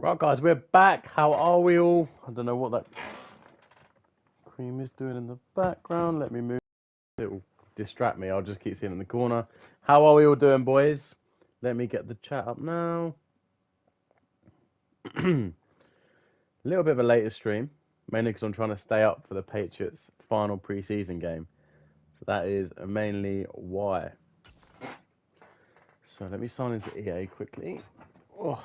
Right, guys, we're back. How are we all? I don't know what that cream is doing in the background. Let me move. It will distract me. I'll just keep seeing it in the corner. How are we all doing, boys? Let me get the chat up now. A little bit of a later stream, mainly because I'm trying to stay up for the Patriots' final preseason game. So that is mainly why. So let me sign into EA quickly. Oh.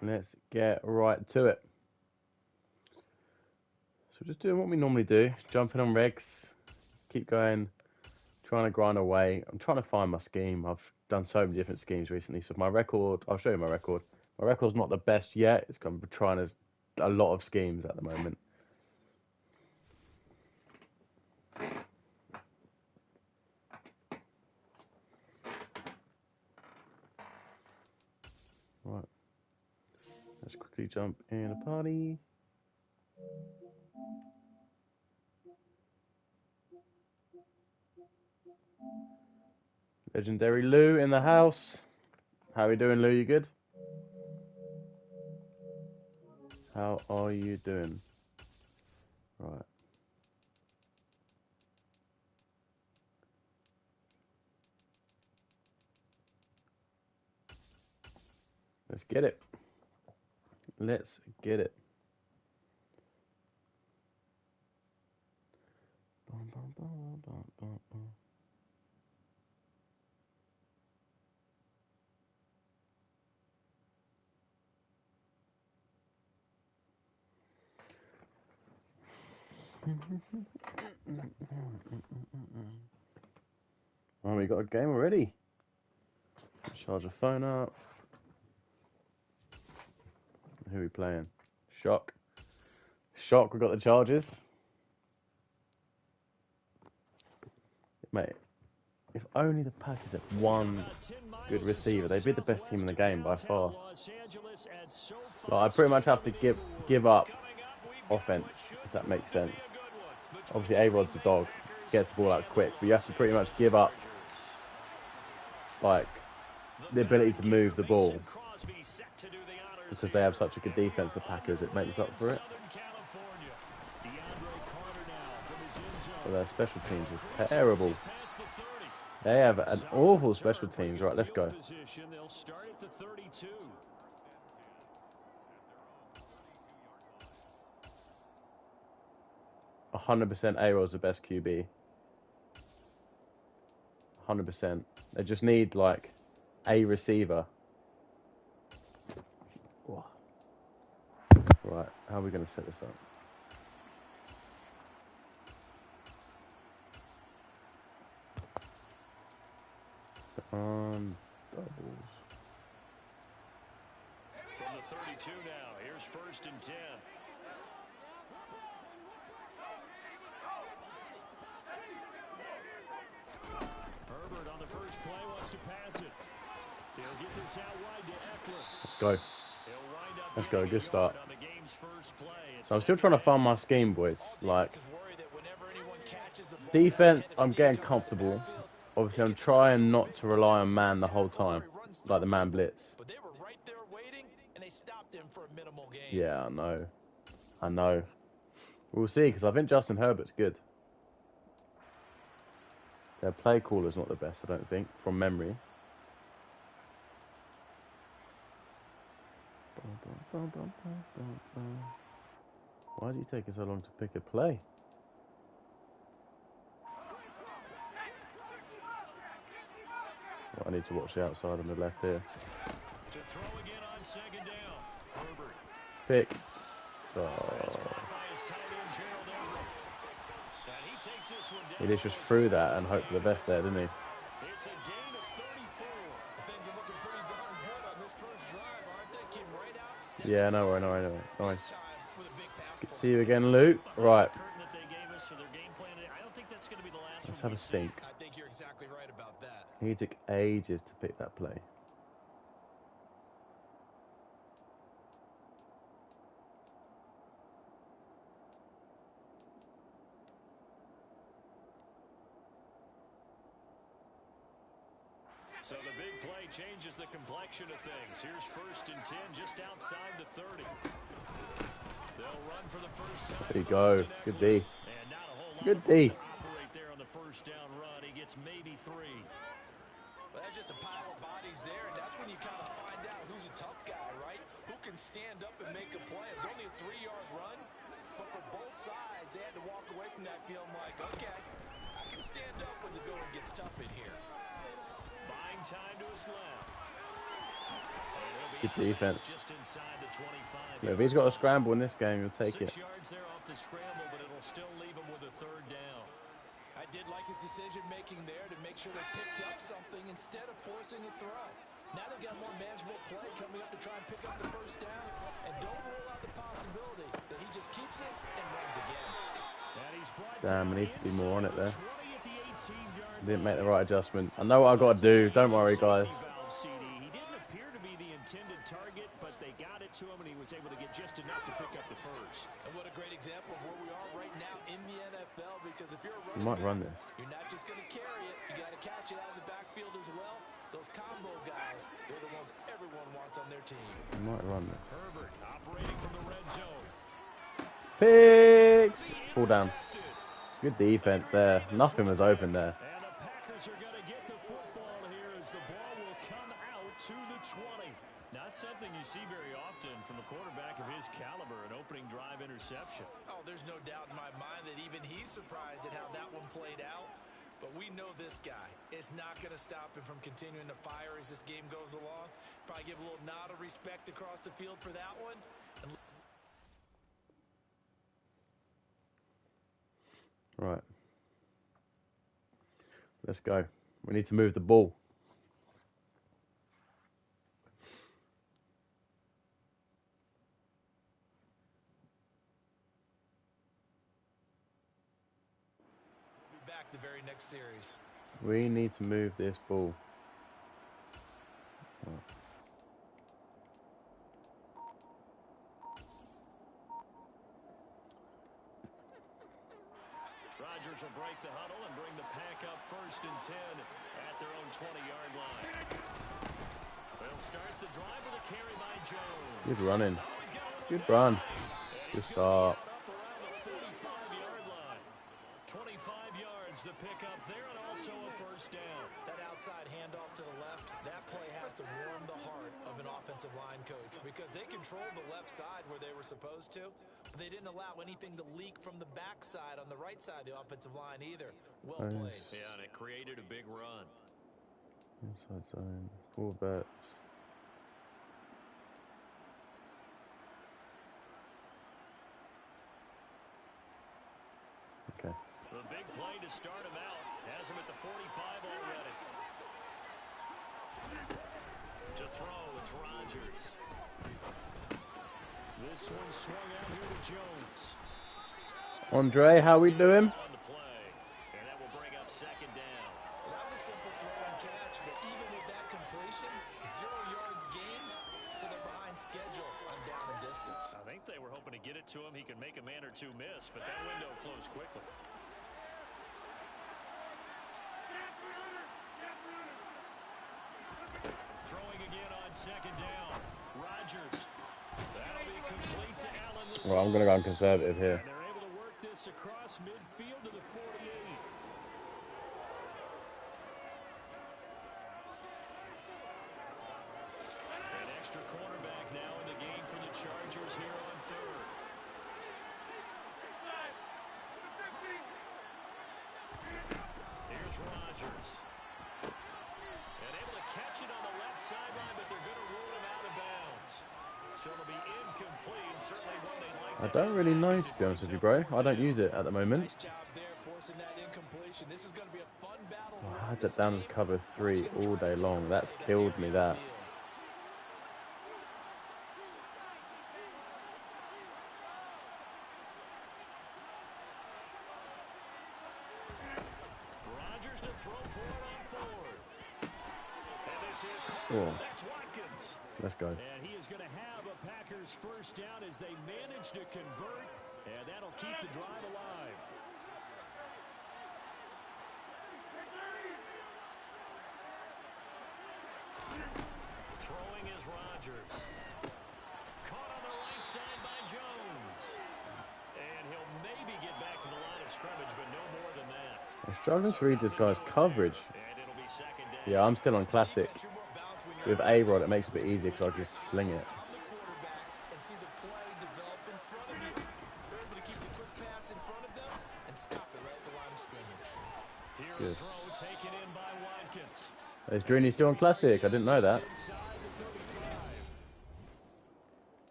Let's get right to it. So just doing what we normally do, jumping on regs, keep going, trying to grind away. I'm trying to find my scheme. I've done so many different schemes recently. So my record, I'll show you my record. My record's not the best yet. It's kind of trying a lot of schemes at the moment. Right. Let's quickly jump in a party. Legendary Lou in the house. How are we doing, Lou? You good? How are you doing? Right. Let's get it. Let's get it. Oh, we got a game already. Charge the phone up. Who are we playing? Shock. Shock, we got the charges. Mate, if only the Packers had one good receiver, they'd be the best team in the game by far. Like, I pretty much have to give up offense, if that makes sense. Obviously, A-Rod's a dog, gets the ball out quick, but you have to pretty much give up, like, the ability to move the ball. Because they have such a good defense, the Packers, it makes up for it. But their special teams is terrible. They have an awful special teams. Right, let's go. 100% A-Rod's the best QB. 100%. They just need, like, a receiver. Right, how are we going to set this up? Doubles. From the 32 now, here's 1st and 10. Herbert on the first play wants to pass it. He'll get this out wide to Eckler. Let's go. Let's go, good start. So I'm still trying to find my scheme, boys. Like, defense, I'm getting comfortable. Obviously, I'm trying not to rely on man the whole time, like the man blitz. Yeah, I know. I know. We'll see, because I think Justin Herbert's good. Their play caller's not the best, I don't think, from memory. Why is he taking so long to pick a play? Well, I need to watch the outside on the left here. To throw again on 2nd down. Herbert. Picks. Oh. He just threw that and hoped for the best there, didn't he? It's a gain of 34. Things are looking pretty darn good on this first drive, aren't they? Came right out. Yeah, no worry. Nice. Good to see you again, Luke. Right. Let's have a think. I think you're exactly right about that. He took ages to pick that play. So the big play changes the complexion of things. Here's 1st and 10 just outside the 30. They'll run for the first time. There you go. Good D. And not a whole lot Good of room D. to operate there on the first down run. He gets maybe 3. Well, that's just a pile of bodies there, and that's when you kind of find out who's a tough guy, right? Who can stand up and make a play. It's only a 3-yard run, but for both sides, they had to walk away from that feeling like, okay, I can stand up when the going gets tough in here. Buying time to his left. Good defense. Just inside the 25. If he's got a scramble in this game, he'll take 6 it. yards there off the scramble, but it'll still leave him with a 3rd down. I did like his decision-making there to make sure they picked up something instead of forcing a throw. Now they've got more manageable play coming up to try and pick up the first down. And don't rule out the possibility that he just keeps it and runs again. Damn, we need to be more on it there. Didn't make the right adjustment. I know what I've got to do. Don't worry, guys. He didn't appear to be the intended target, but they got it to him, and he was able to get just enough to pick up the first. And what a great example of where we are right now in the NFL, because if you're a We might run this. you're not just going to carry it. You got to catch it out of the backfield as well. Those combo guys, they're the ones everyone wants on their team. We might run this. Herbert operating from the red zone. Picks! Pull down. Good defense there. Nothing was open there. And the Packers are going to get the football here as the ball will come out to the 20. Not something you see very often from a quarterback of his caliber, an opening drive interception. Oh, there's no doubt in my mind that even he's surprised at how that one played out. But we know this guy is not going to stop him from continuing to fire as this game goes along. Probably give a little nod of respect across the field for that one. Right. Let's go. We need to move the ball. We'll be back the very next series. We need to move this ball. Right. Rodgers will break the huddle and bring the pack up 1st and 10 at their own 20-yard line. They'll start the drive with a carry by Jones. Good running. Good run. Good start. 25 yards the pickup there, and also a 1st down. That outside handoff to the left, that play has to warm the heart of an offensive line coach because they controlled the left side where they were supposed to, but they didn't allow anything to leak from the backside on the right side of the offensive line either. Well played. Yeah, and it created a big run. Inside zone. Fullbacks. Okay. The big play to start him out. Has him at the 45 already. To throw, it's Rodgers. This one swung out here to Jones. Andre, how we doing? On the play. And that will bring up 2nd down. Well, that was a simple throw and catch, but even with that completion, 0 yards gained, so they're behind schedule on down and distance. I think they were hoping to get it to him. He could make a man or two miss, but that window closed quickly. Throwing again on 2nd down. Rodgers. That'll be complete to Allen. Well, I'm going to go conservative here. And they're able to work this across midfield to the 48. An extra cornerback now in the game for the Chargers here on 3rd. Here's Rodgers. And able to catch it on the left sideline, but they're going to rule him out of bounds. So it'll be incomplete. Certainly one they like. I don't really know, to be honest with you, bro. I don't use it at the moment. Nice job there forcing that incompletion. This is going to be a fun battle. I had that down as cover 3 all day long. That's killed me, that. Rodgers to throw for it on 4th. And this is Oh. That's Watkins. Let's go. And he is going to have a Packers 1st down as they manage to convert, and that'll keep the drive alive. Throwing is Rodgers. Caught on the right side by Jones. And he'll maybe get back to the line of scrimmage, but no more than that. I'm struggling to read this guy's coverage. And it'll be second down. Yeah, I'm still on classic. With A-Rod, it makes it a bit easier because I just sling it. Good. Is Drini still on classic? I didn't know that.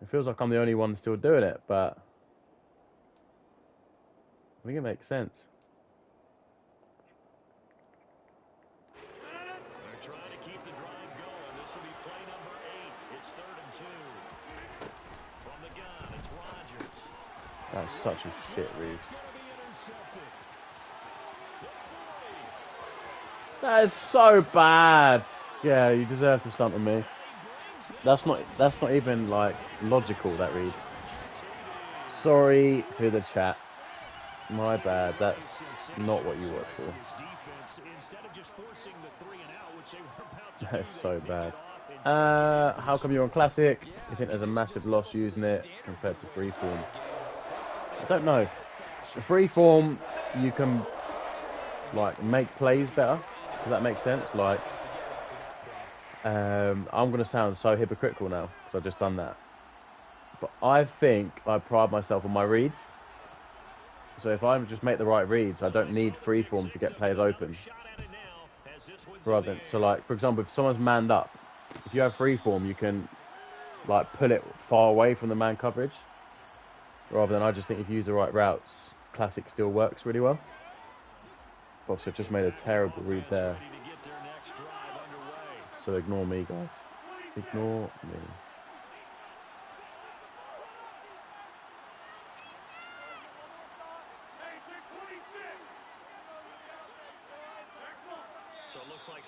It feels like I'm the only one still doing it, but I think it makes sense. They're trying to keep the drive going. This will be play number 8. It's 3rd and 2. From the gun, it's Rodgers. That's such a shit read. That is so bad. Yeah, you deserve to stunt on me. That's not even like logical, that read. Sorry to the chat. My bad. That's not what you watch for. That is so bad. How come you're on classic? You think there's a massive loss using it compared to freeform? I don't know. The freeform, you can like make plays better. Does that make sense? Like, I'm going to sound so hypocritical now because I've just done that. But I think I pride myself on my reads. So if I just make the right reads, I don't need freeform to get players open. Rather than, so like, for example, if someone's manned up, if you have freeform, you can like pull it far away from the man coverage. Rather than, I just think if you use the right routes, classic still works really well. Obviously, I just made a terrible read there. So ignore me, guys. Ignore me.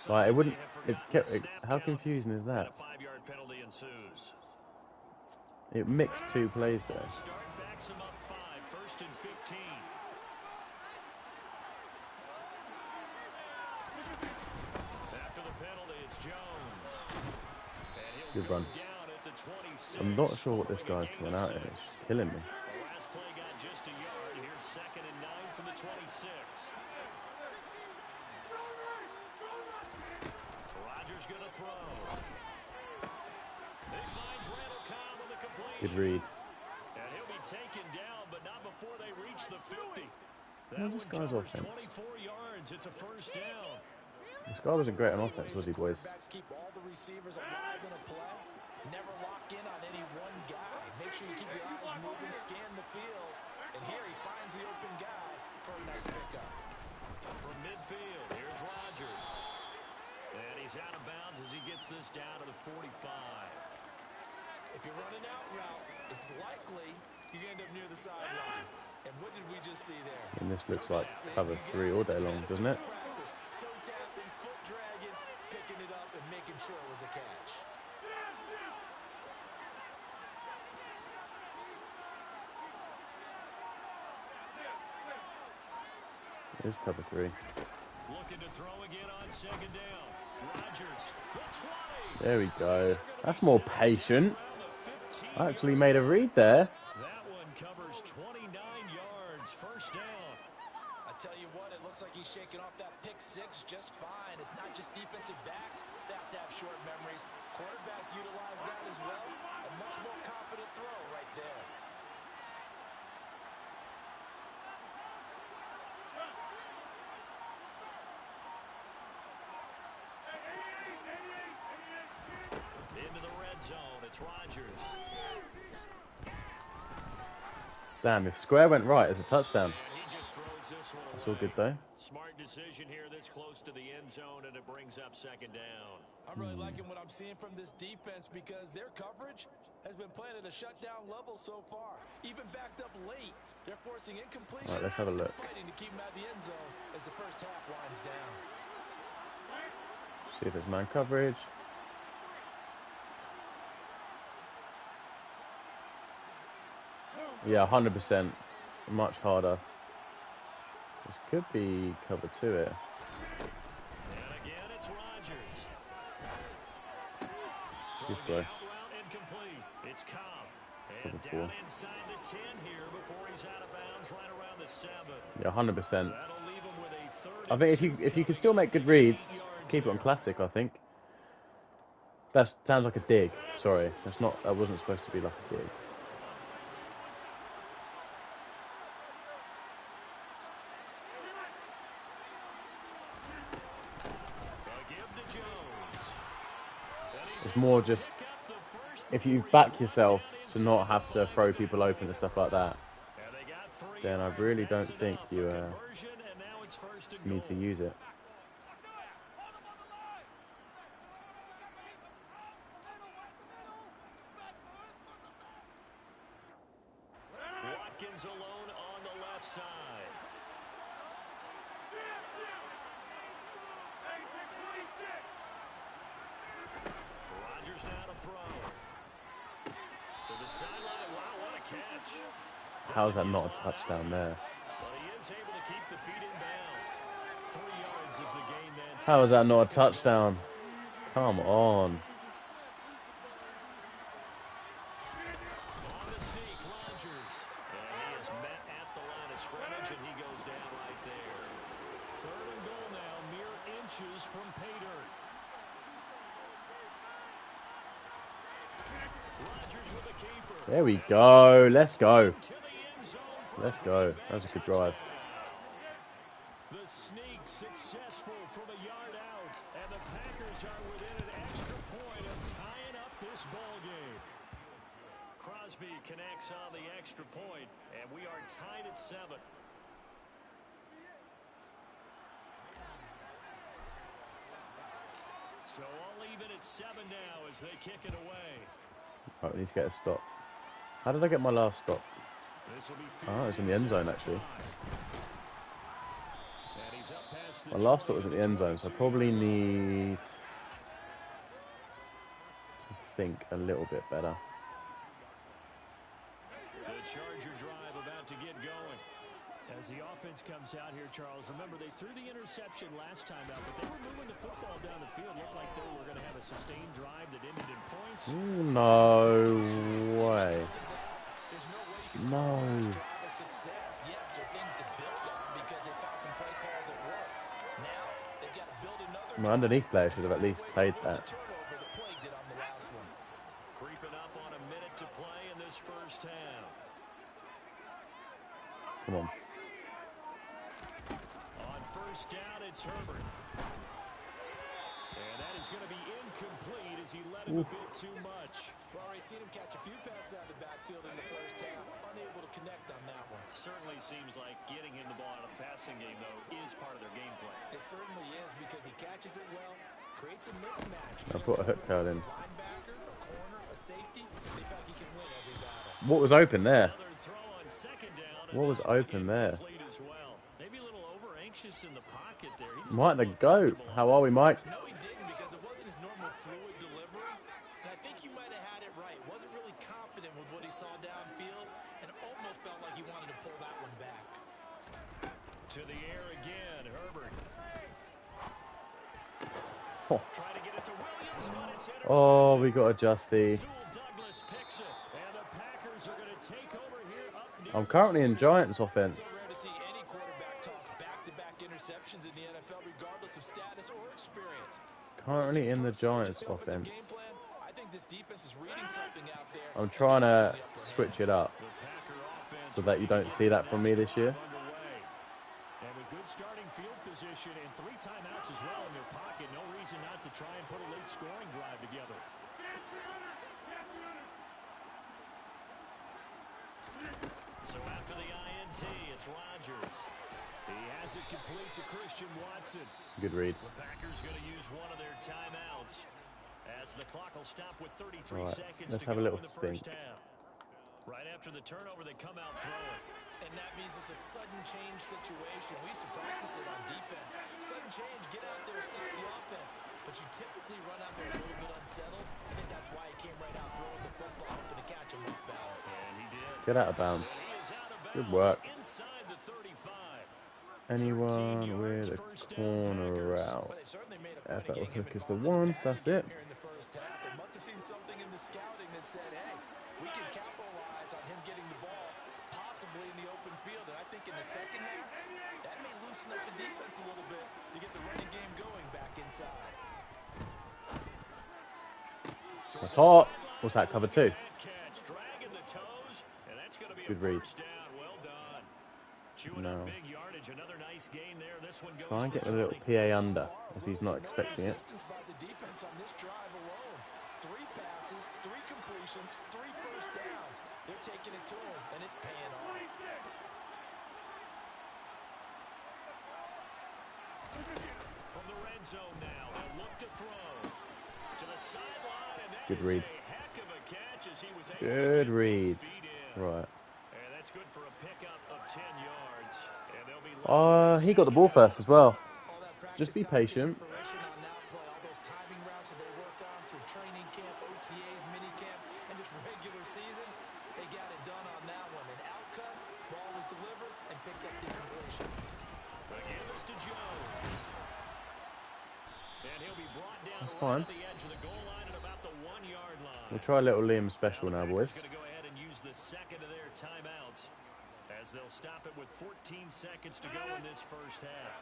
Like, it wouldn't. How confusing is that? It mixed two plays there. Good run. I'm not sure what this guy's coming out in. It's killing me. Last play got just a yard. Here's 2nd and 9 from the 26. Rodgers gonna throw. He finds Randall Cobb on the completion. Good read. And he'll be taken down, but not before they reach the 50. Where's this guy's offense? 24 yards. It's a 1st down. This guy wasn't great on offense, was he, boys? Keep all the receivers alive in a play. Never lock in on any one guy. Make sure you keep your eyes moving, scan the field. And here he finds the open guy for a nice pickup. From midfield, here's Rodgers. And he's out of bounds as he gets this down to the 45. If you're running out route, it's likely you're going to end up near the sideline. And what did we just see there? And this looks like cover 3 all day long, doesn't it? Toe tapping, foot dragging, picking it up and making sure it was a catch. It is cover 3. Looking to throw again on 2nd down. Rodgers, the 20. There we go. That's more patient. I actually made a read there. That one covers 29 yards. 1st down. I tell you what, it looks like he's shaking off that pick 6 just fine. It's not just defensive backs that have to have short memories. Quarterbacks utilize that as well. A much more confident throw right there. Into the red zone. It's Rodgers. Damn, if square went right, it's a touchdown. That's all good though. Smart decision here this close to the end zone, and it brings up 2nd down. I'm really liking what I'm seeing from this defense because their coverage has been playing at a shutdown level so far. Even backed up late, they're forcing incompletion. All right, let's have a look. Fighting to keep them out of the end zone as the first half winds down. See if there's man coverage. Yeah, 100%. Much harder. This could be cover 2 here. And again, it's Rodgers. Good throw. It's Cobb. And Cover down 4. inside the 10 here before he's out of bounds right around the 7. Yeah, 100%. That'll leave him with a third I think if you can still make good reads, keep it on classic. I think that sounds like a dig. Sorry, that's not. That wasn't supposed to be like a dig. It's more just if you back yourself to not have to throw people open and stuff like that, then I really don't think you need to use it. Watkins alone on the left side. Rodgers now to throw. To the sideline. Wow, what a catch. How is that not a touchdown there? But he is able to keep the feet in bounds. 3 yards is the gain then. How is that not a touchdown? Come on. On the sneak, Rodgers. And he is met at the line of scrimmage, and he goes down right there. 3rd and goal now, mere inches from pay dirt. Rodgers with a keeper. There we go. Let's go. Let's go. That was a good drive. The sneak successful from a yard out, and the Packers are within an extra point of tying up this ball game. Crosby connects on the extra point, and we are tied at 7. So all even at 7 now as they kick it away. Right, we need to get a stop. How did I get my last stop? Oh, it was in the end zone actually. My last stop was at the end zone, so I probably need to think a little bit better. The Charger drive about to get going. As the offense comes out here, Charles, remember they threw the interception last time out, but they were moving the football down the field. Looked like they were going to have a sustained drive that ended in points. Ooh, no way. No. My underneath player should have at least played that. Creeping up on a minute to play in this first half. Come on. On first down, it's Herbert. And that is going to be incomplete as he led him a bit too much. Well, I've seen him catch a few passes out of the backfield in the first half. Unable to connect on that one. Certainly seems like getting him the ball out of the passing game, though, is part of their game plan. It certainly is because he catches it well, creates a mismatch. I put a hook card in. Linebacker, a corner, a safety. They feel like he can win every battle. What was open there? Another throw on second down, and What was open there? as well. Maybe a little over anxious in the pocket there. Mike the GOAT. How are we, Mike? No, he didn't because it wasn't his normal fluid delivery. And I think he might have had it right. Wasn't really confident with what he saw downfield and almost felt like he wanted to pull that one back. To the air again, Herbert. Oh, Trying to get it to Williams, but it's intercepted. oh, we got a Justy. Douglas picks it, and the Packers are going to take over here up near I'm currently in Giants offense. So rare to see any quarterback toss back-to-back interceptions in the NFL, regardless of status or experience. Currently in the Giants offense. Game plan, I think this defense is reading something out there. I'm trying to switch it up the Packer offense. so that you don't see that from me this year. Underway. And with good starting field position and 3 timeouts as well in their pocket, no reason not to try and put a late scoring drive together. So after the INT, it's Rodgers. He has it complete to Christian Watson. Good read. The Packers going to use one of their timeouts as the clock will stop with 33 All right, seconds let's to have a go little in the first think. half. Right after the turnover, they come out throwing. And that means it's a sudden change situation. We used to practice it on defense. Sudden change, get out there, stop the offense. But you typically run out there a little bit unsettled. I think that's why he came right out throwing the football, hoping to catch him with balance. And he did. Get out of bounds. He is out of bounds Good work. inside the 35. Anyone with a corner out. But they certainly made a Yeah, point that of getting him hook is the involved in one. the That's passing it. game here in the first half. They must have seen some said, hey, we can capitalize on him getting the ball possibly in the open field. And I think in the second half, that may loosen up the defense a little bit to get the running game going back inside. That's hot. What's that, cover 2? Good read. No. Try and get a little PA under if he's not expecting it. By the defense on this drive alone. 3 passes, 3 completions, 3 first downs. They're taking it to him, and it's paying off. From the red zone now, they'll look to throw to the sideline, and that Good is read. a heck of a catch as he was able Good to read. feet in. Right. And that's good for a pickup of 10 yards. And they'll be He got the ball first as well. Just be patient. All those timing routes that they work on through training camp, OTAs, minicamp, and just regular season, they got it done on that one. An outcut, ball was delivered, and picked up the completion. Again, it's to Jones. And he'll be brought down That's around fine. the edge of the goal line at about the 1-yard line. We'll try a little Liam special now, boys. Going to go ahead and use the second of their timeouts as they'll stop it with 14 seconds to go in this first half.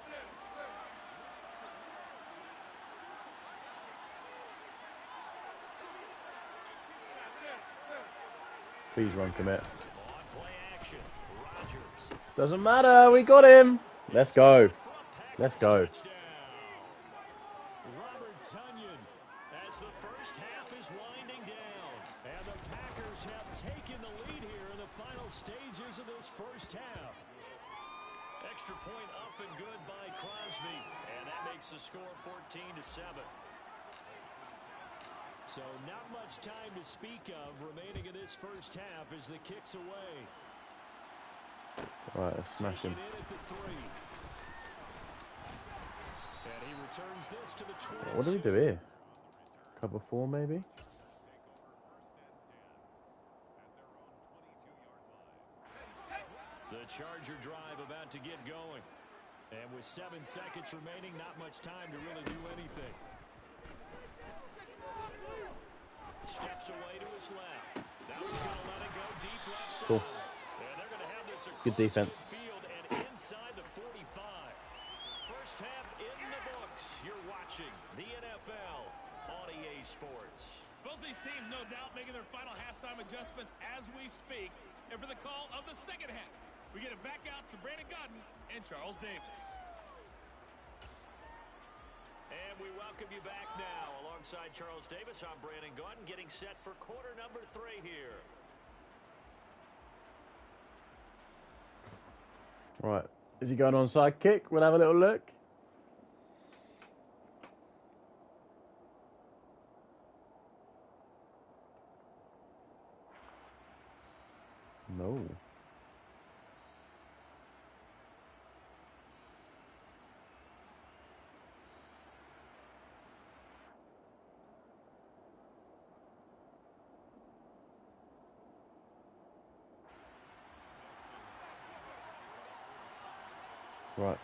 Please run commit. On play action, Rodgers. Doesn't matter. We got him. Let's go. Let's go. Robert Tonyan as the first half is winding down. And the Packers have taken the lead here in the final stages of this first half. Extra point up and good by Crosby. And that makes the score 14-7. So not much time to speak of remaining in this first half as the kick's away. Right, let's smash him. Taken in at the 3. And he returns this to the 22. What do we do here? Cover 4 maybe? The Charger drive about to get going. And with 7 seconds remaining, not much time to really do anything. Steps away to his left. That was going to let it go deep left side. Cool. And they're going to have this Good defense. field and inside the 45. First half in the books. You're watching the NFL on EA Sports. Both these teams, no doubt, making their final halftime adjustments as we speak. And for the call of the second half, we get it back out to Brandon Godden and Charles Davis. And we welcome you back now. Alongside Charles Davis, I'm Brandon Godden, getting set for quarter number 3 here. Right. Is he going onside kick? We'll have a little look. No. Right.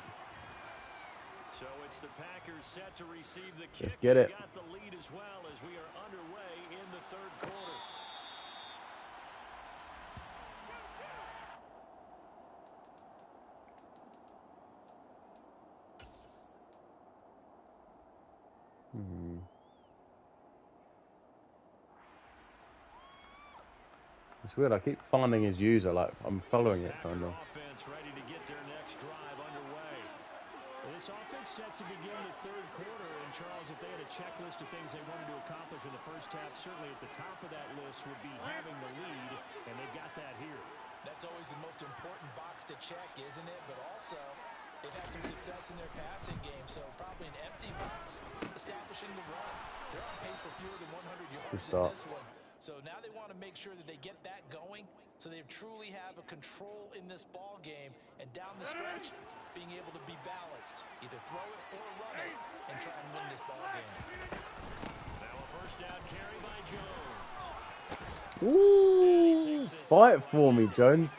So it's the Packers set to receive the kick. Let's get it. Got the lead as well as we are underway in the third quarter. It's weird. I keep finding his user. Like I'm following it Packer kind of. offense ready to get their next drive underway. This offense set to begin the third quarter. And Charles, if they had a checklist of things they wanted to accomplish in the first half, certainly at the top of that list would be having the lead, and they've got that here. That's always the most important box to check, isn't it? But also, they've had some success in their passing game, so probably an empty box establishing the run. They're on pace for fewer than 100 yards in this one. So now they want to make sure that they get that going so they truly have a control in this ball game, and down the stretch, being able to be balanced. Either throw it or run it and try and win this ball game. Now a first down carry by Jones. Ooh, fight for me, Jones.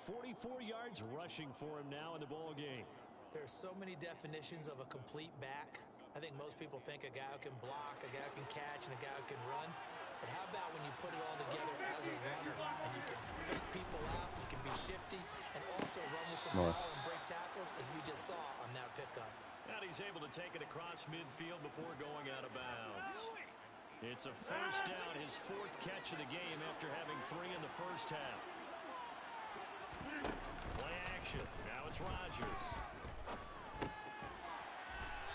44 yards rushing for him now in the ball game. There's so many definitions of a complete back. I think most people think a guy who can block, a guy who can catch, and a guy who can run. But how about when you put it all together as a runner and you can fake people out, you can be shifty, and also run with some Nice. power and break tackles, as we just saw on that pickup. And he's able to take it across midfield before going out of bounds. It's a first down, his fourth catch of the game after having 3 in the first half. Play action. Now it's Rodgers.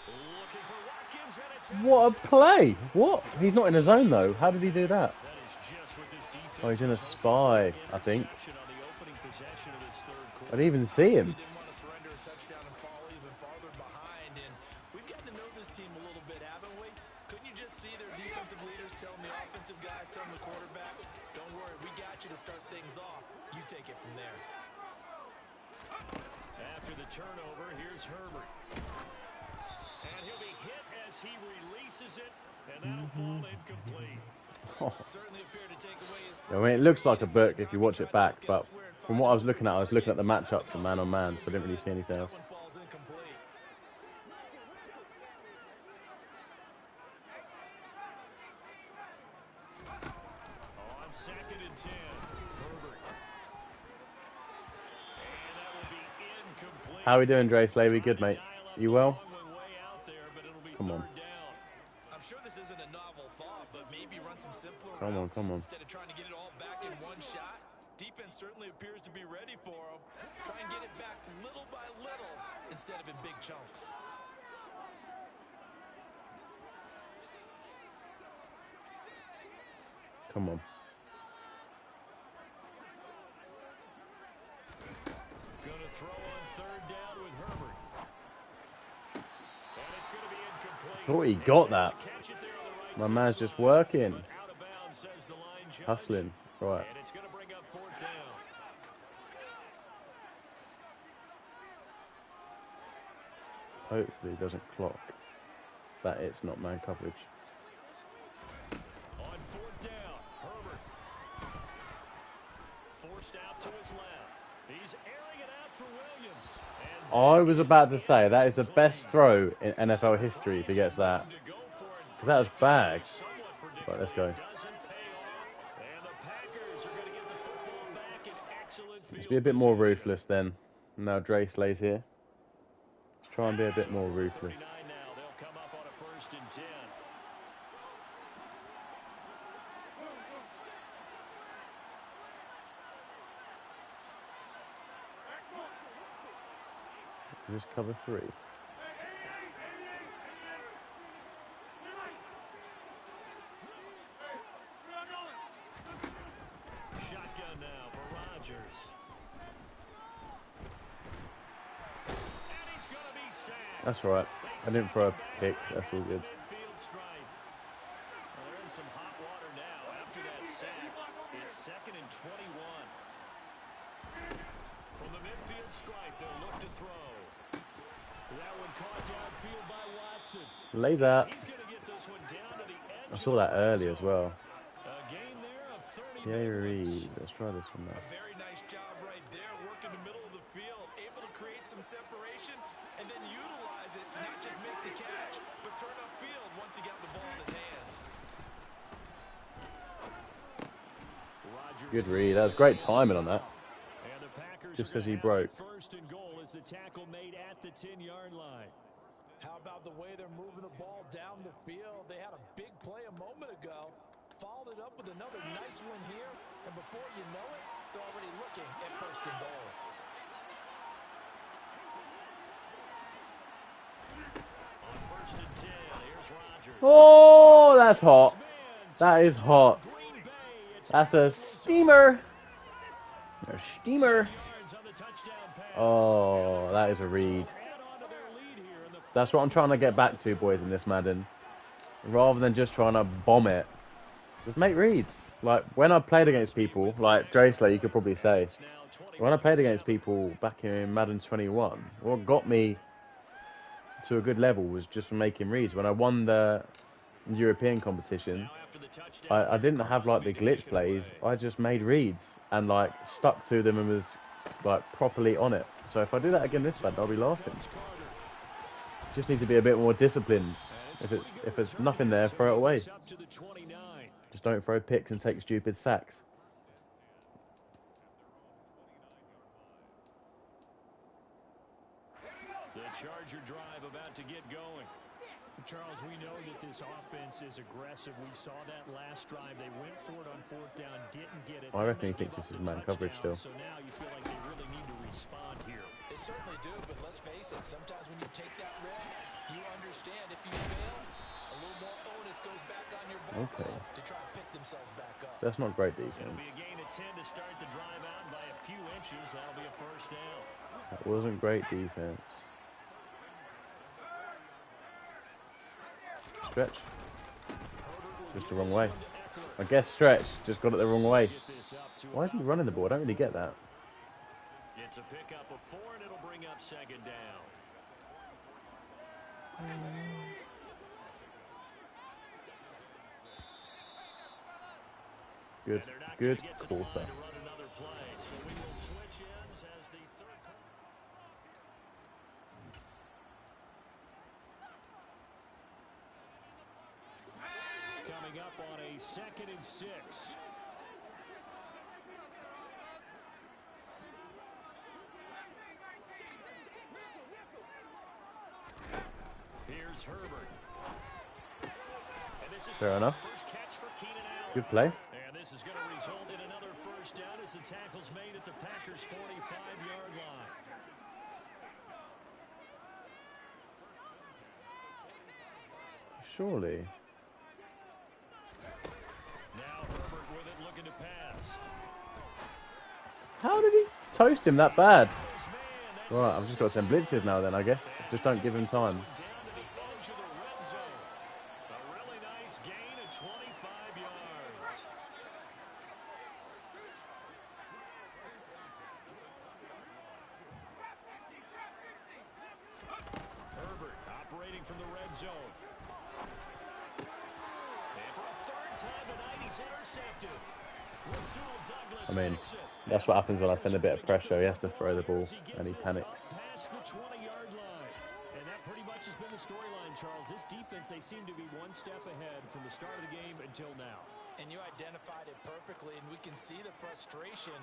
Looking for Watkins, and it's What a play! What? He's not in a zone though. How did he do that? That is just what this defense Oh, he's in a is spy, I think. interception on the opening possession of this third I quarter. didn't even see him. Didn't want to surrender a touchdown and fall even farther behind. And we've gotten to know this team a little bit, haven't we? Couldn't you just see their defensive leaders telling the offensive guys, telling the quarterback, don't worry, we got you to start things off. You take it from there. After the turnover, here's Herbert. And he'll be hit as he releases it, and that'll fall incomplete. Certainly appeared to take away his I mean, it looks like a book if you watch it back, but from what I was looking at the matchup from man on man, so I didn't really see anything else. That one falls incomplete. On 2nd and 10, Herbert. And that will be incomplete. How we doing, Dre Slay? We good, mate? You well? Come on. I'm sure this isn't a novel thought, but maybe run some simpler Come on, routes come on. instead of trying to get it all back in one shot. Defense certainly appears to be ready for him. Try and get it back little by little instead of in big chunks. Come on. Gonna throw on 3rd down with Herbert. And it's gonna be incomplete. Thought he got that. Catch it there on the right My side. man's just working. But out of bounds, says the line judge. Hustling. Right. And it's gonna bring up 4th down. Hopefully it doesn't clock that it's not man coverage. On 4th down, Herbert. Forced out to his left. He's airing it out for Williams. And I was about to say that is the best throw in NFL history if he gets that. to go for it. 'Cause that was bag. Somewhat Right, let's go. doesn't pay off. And the Packers are going to get the football back in excellent field Let's be a bit more position. ruthless then. Now Dre Slay's here. Let's try and be a bit more ruthless. 39 now. They'll come up on a 1st and 10. Just cover 3. Shotgun now for Rodgers. And he's going to be sacked. That's right. I didn't throw a pick. That's all good. Midfield stripe. Well, they're in some hot water now after that sack. It's 2nd and 21. From the midfield stripe, they'll look to throw. That one caught downfield by Watson. Lays out. He's going to get this one down to the edge. I saw that early as well. A gain there of 30 Yeah, yards. let's try this one now. A very nice job right there, working the middle of the field, able to create some separation, and then utilize it to not just make the catch, but turn upfield once he got the ball in his hands. Rodgers Good read. That was great timing on that. and the Packers Just are as he gonna have broke. it 1st and goal as the tackle made at the 10-yard line. How about the way they're moving the ball down the field? They had a big play a moment ago, followed it up with another nice one here, and before you know it, they're already looking at 1st and goal. On 1st and 10, here's Rodgers. Oh, that's hot. That is hot. Green Bay, it's That's a steamer. A steamer. yards on the touchdown pass. Oh, that is a read. Add on to their lead here in the That's what I'm trying to get back to, boys, in this Madden. Rather than just trying to bomb it, just make reads. Like, when I played against people, like Dre Slay, you could probably say, now 20. when I played against people back in Madden 21, what got me to a good level was just from making reads. When I won the European competition, Now after the touchdown, I didn't have, like, the glitch plays. I just made reads and, like, stuck to them and was, like, properly on it. So if I do that again this Madden, I'll be laughing. Just need to be a bit more disciplined. If it's nothing there, throw it away. up to the 29. Just don't throw picks and take stupid sacks. The Charger drive about to get going. Charles, we know that this offense is aggressive. We saw that last drive. They went for it on fourth down, didn't get it. I reckon he thinks this is man coverage still. So now you feel like they really need to respond here. They certainly do, but let's face it, sometimes when you take that risk, you understand if you fail, a little more onus goes back on your ball to try and pick themselves back up. So that's not great It'll defense. be a gain of 10 to start the drive out by a few inches. That'll be a first down. That wasn't great defense. Stretch. Just the wrong way. I guess stretch. Just got it the wrong way. Why is he running the ball? I don't really get that. It's a pickup of 4, and it'll bring up second down. Good quarter. Coming up on a 2nd and 6. Here's Herbert. And this is Fair enough. first catch for Keenan Allen. Good play. And this is going to result in another first down as the tackle's made at the Packers' 45-yard line. Surely. Now Herbert with it, looking to pass. How did he toast him that bad? Right, I've just got to send blitzes now then, I guess. Just don't give him time. Down to the edge of the red zone. A really nice gain of 25 yards. Herbert operating from the red zone. And for a 3rd time tonight, he's intercepted. Rasul Douglas I mean, makes it. that's what happens when I send a bit of pressure. He has to throw the ball and he panics. Past the 20-yard line. And that pretty much has been the storyline, Charles. This defense, they seem to be one step ahead from the start of the game until now. And you identified it perfectly, and we can see the frustration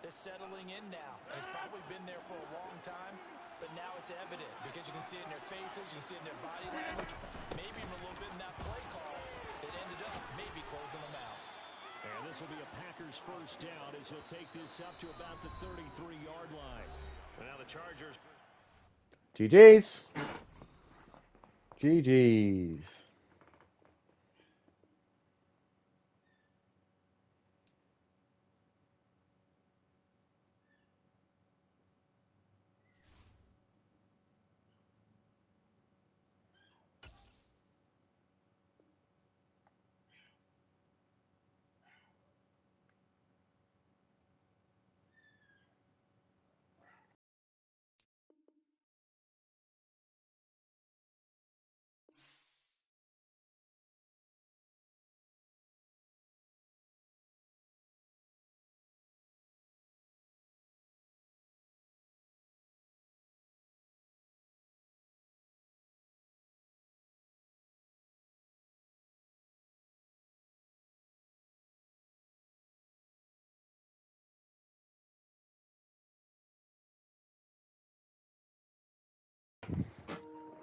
that's settling in now. And it's probably been there for a long time, but now it's evident because you can see it in their faces, you can see it in their body language, maybe even a little bit in that play call that ended up maybe closing them out. And this will be a Packers first down as he'll take this up to about the 33-yard line. And now the Chargers. GG's. GG's.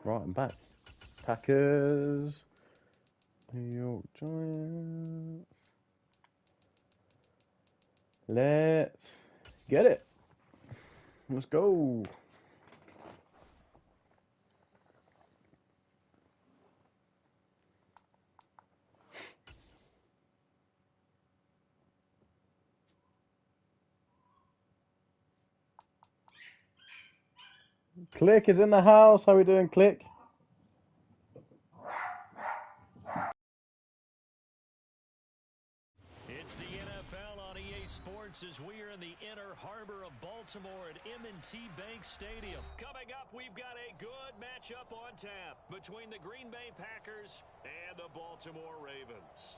Right, I'm back. Packers. New York Giants. Let's get it. Let's go. Click is in the house. How we doing, Click? It's the NFL on EA Sports as we are in the inner harbor of Baltimore at M&T Bank Stadium. Coming up, we've got a good matchup on tap between the Green Bay Packers and the Baltimore Ravens.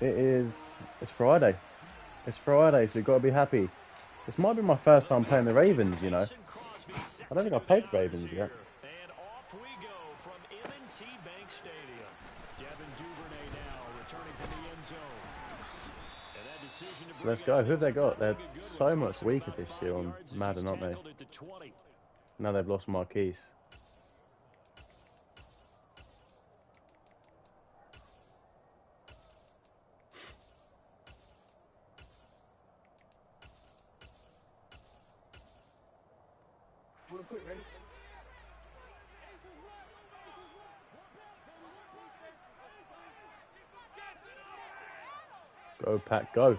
It's Friday. It's Friday, so you've got to be happy. This might be my first time playing the Ravens, you know. I don't think I've played the Ravens yet. And off we go from M&T Bank Stadium. Devin Duvernay now returning from the end zone. And that decision to So let's go. Who have they got? They're so much weaker this year on Madden, aren't they? Now they've lost Marquise. Go, Pat, go.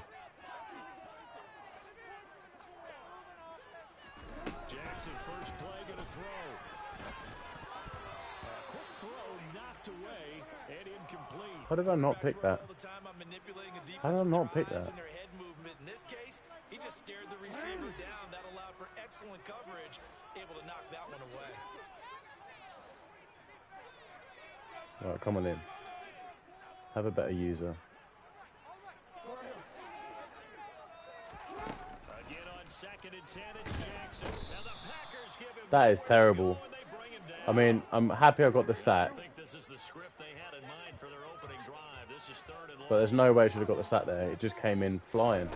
Jackson, first play, gonna throw. A quick throw knocked away and incomplete. How did I not pick that? How did I not pick that? In this case, he just stared the receiver down. That allowed for excellent coverage, able to knock that one away. All right, come on in. Have a better user. Again on 2nd and 10, it's Jackson. Now the Packers give him That is terrible. I mean, I'm happy I got the sack. I think this is the script they had in mind for their opening drive. This is 3rd and long. But there's no way I should have got the sack there. It just came in flying.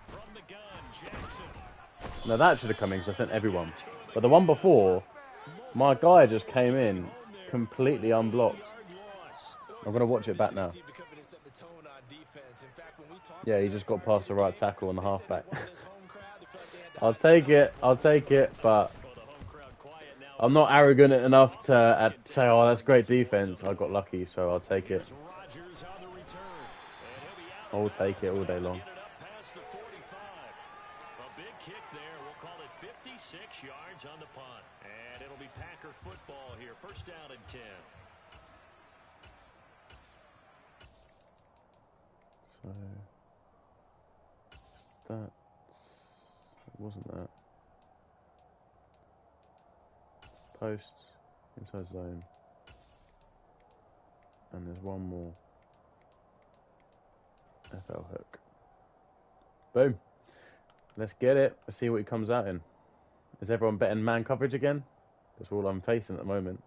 From the gun, Jackson. Now that should have come in because I sent everyone. But the one before, my guy just came in completely unblocked. I'm going to watch it back now. Yeah, he just got past the right tackle and the halfback. I'll take it, but I'm not arrogant enough to say, oh, that's great defense. I got lucky, so I'll take it. I'll take it all day long. A big kick there. We'll call it 56 yards on the punt. And it'll be Packer football here. 1st down and 10. So that wasn't that. Posts, inside zone, and there's one more. FL hook. Boom. Let's get it. Let's see what he comes out in. Is everyone betting man coverage again? That's all I'm facing at the moment.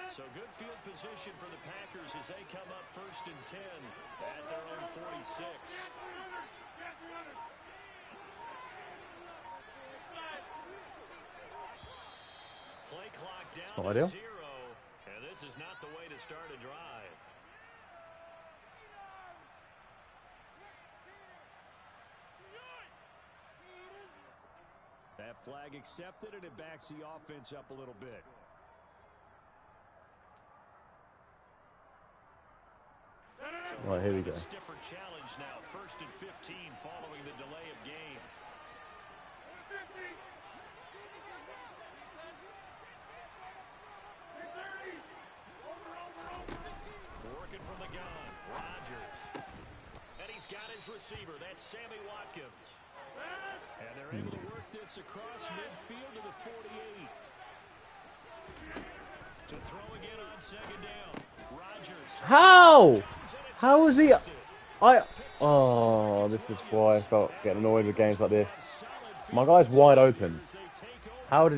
So good field position for the Packers as they come up 1st and 10 at their own 46. Play clock down Not to ideal. 0, and this is not the way to start a drive. That flag accepted, and it backs the offense up a little bit. Right, here we go. Stiffer challenge now. 1st and 15 following the delay of game. Working from the gun. Rodgers. And he's got his receiver. That's Sammy Watkins. And they're able to work this across midfield to the 48. To throw again on 2nd down. Rodgers. How? How is he? Oh, this is why I start getting annoyed with games like this. My guy's wide open. How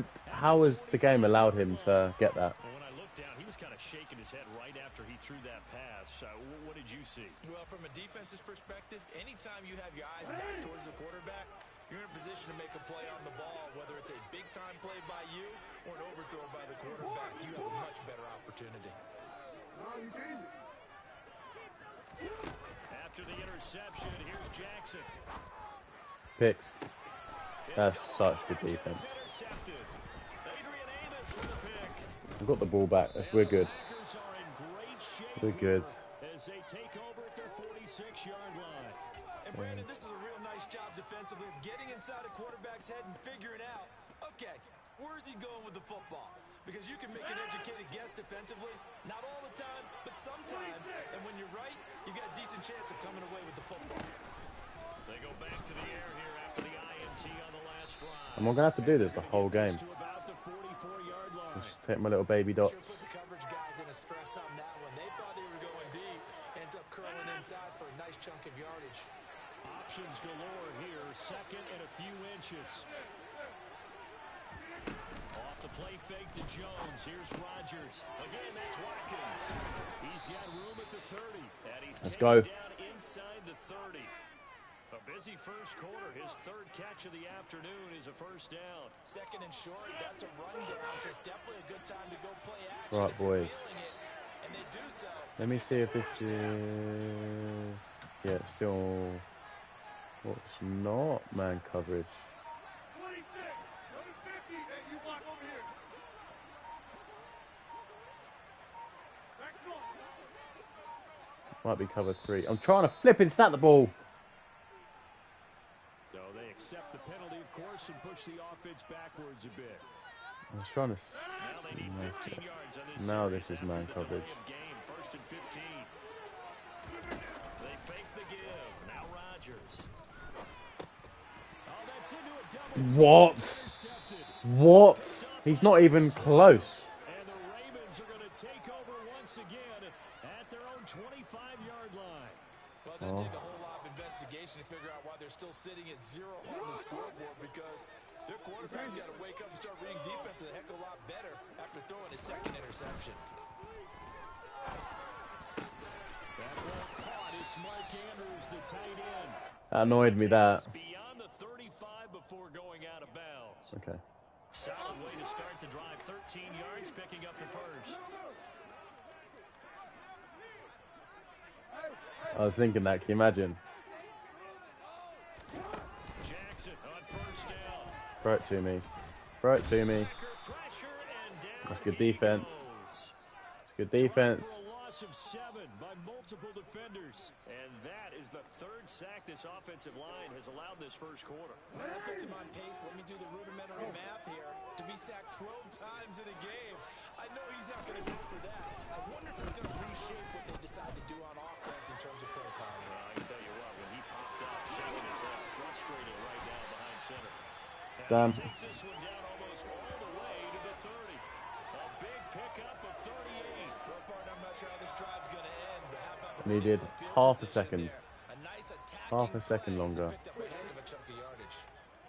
has the game allowed him to get that? Well, when I looked down, he was kind of shaking his head right after he threw that pass. What did you see? Well, from a defense's perspective, anytime you have your eyes back towards the quarterback, you're in a position to make a play on the ball, whether it's a big-time play by you or an overthrow by the quarterback. You have a much better opportunity. After the interception, here's Jackson. Picks. That's such good defense. We've got the ball back. We're good. We're good. As they take over at their 46-yard line. And Brandon, this is a real nice job defensively of getting inside a quarterback's head and figuring out, okay, where's he going with the football? Because you can make an educated guess defensively, not all the time, but sometimes. And when you're right, you've got a decent chance of coming away with the football. They go back to the air here after the INT on the last drive. I'm not going to have to do this the whole game. Just take my little baby dots. Put the coverage guys in a stress on that one. They thought they were going deep. Ends up curling inside for a nice chunk of yardage. Options galore here. Second and a few inches. Off the play fake to Jones. Here's Rodgers. Again, that's Watkins. He's got room at the 30. And he's Let's taken go. down inside the 30. A busy first quarter. His third catch of the afternoon is a first down. Second and short, that's a rundown, so it's definitely a good time to go play action. Right, boys. And they do so. Let me see if this is... Yeah, it's still... What's not man coverage? Might be cover 3. I'm trying to flip and snap the ball. So they accept the penalty, of course, and push the offense backwards a bit. I was trying to... Now they need 15 yards on this Now series this is after man the coverage. delay of game. First and 15. They fake the give. Now Rodgers. Oh, that's into a double. What? Intercepted. What? He's not even close. And the Ravens are going to take over once again at their own 25-yard line. Well, it doesn't take a whole lot of investigation to figure out why they're still sitting at 0 on the scoreboard, because their quarterback's got to wake up and start reading defense a heck of a lot better after throwing his second interception. That ball caught. It's Mark Andrews, the tight end. That annoyed me, that. Beyond the 35 before going out of bounds. Okay. Solid way to start the drive. 13 yards, picking up the first. I was thinking that. Can you imagine? Jackson on first down. Throw it to me. Throw it to me. Pressure and down. That's good defense. Goes. It's good defense. For a loss of 7 by multiple defenders. And that is the third sack this offensive line has allowed this first quarter. Well, that puts him on pace. Let me do the rudimentary math here. To be sacked 12 times in a game, I know he's not going to go for that. I wonder if it's going to reshape what they decide to do on offense in terms of play calling. I can tell you what, when he popped up, shaking his head, frustrated right now behind center. And Damn. he takes this one down almost all the way to the 30. A big pickup of 38. Well, partner, I'm not sure how this drive's going to end, but how about the Needed field half a position second. there? A nice attacking Half a second play. longer. Picked up a heck of a chunk of yardage.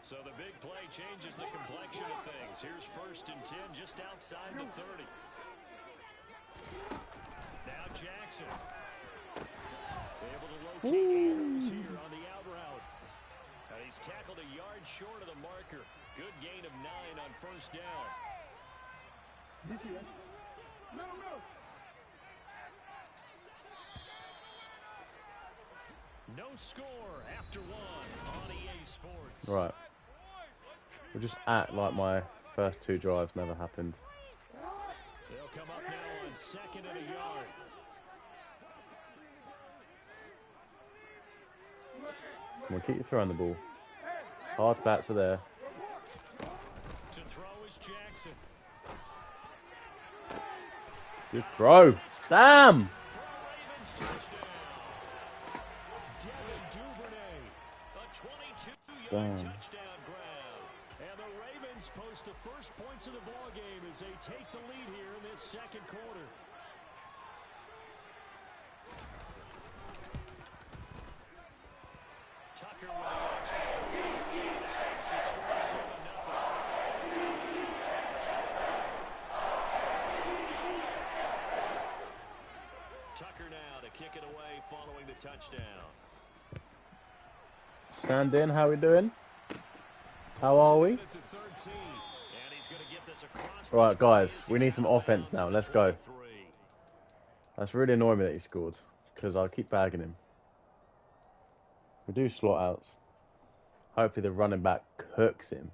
So the big play changes the complexion of things. Here's first and 10 just outside the 30. Now Jackson. Able to locate Andrews here on the out route. And he's tackled a yard short of the marker. Good gain of 9 on first down. No score after 1 on EA Sports. Right. We'll just act like my first 2 drives never happened. They'll come up now on second and a yard. Come on, keep your throwing the ball. Hard bats are there. To throw is Jackson. Good throw. Damn! Ravens touchdown. Devin Duvernay. A 22-yard touchdown grab. And the Ravens post the first points of the ball game as they take the lead here in this second quarter. Tucker with the extra. Adds the score 7-0. Tucker now to kick it away following the touchdown. Stand in, how we doing? How are we? Right, guys, we need some offense now. Let's go. That's really annoying me that he scored, because I'll keep bagging him. We do slot outs. Hopefully the running back cooks him.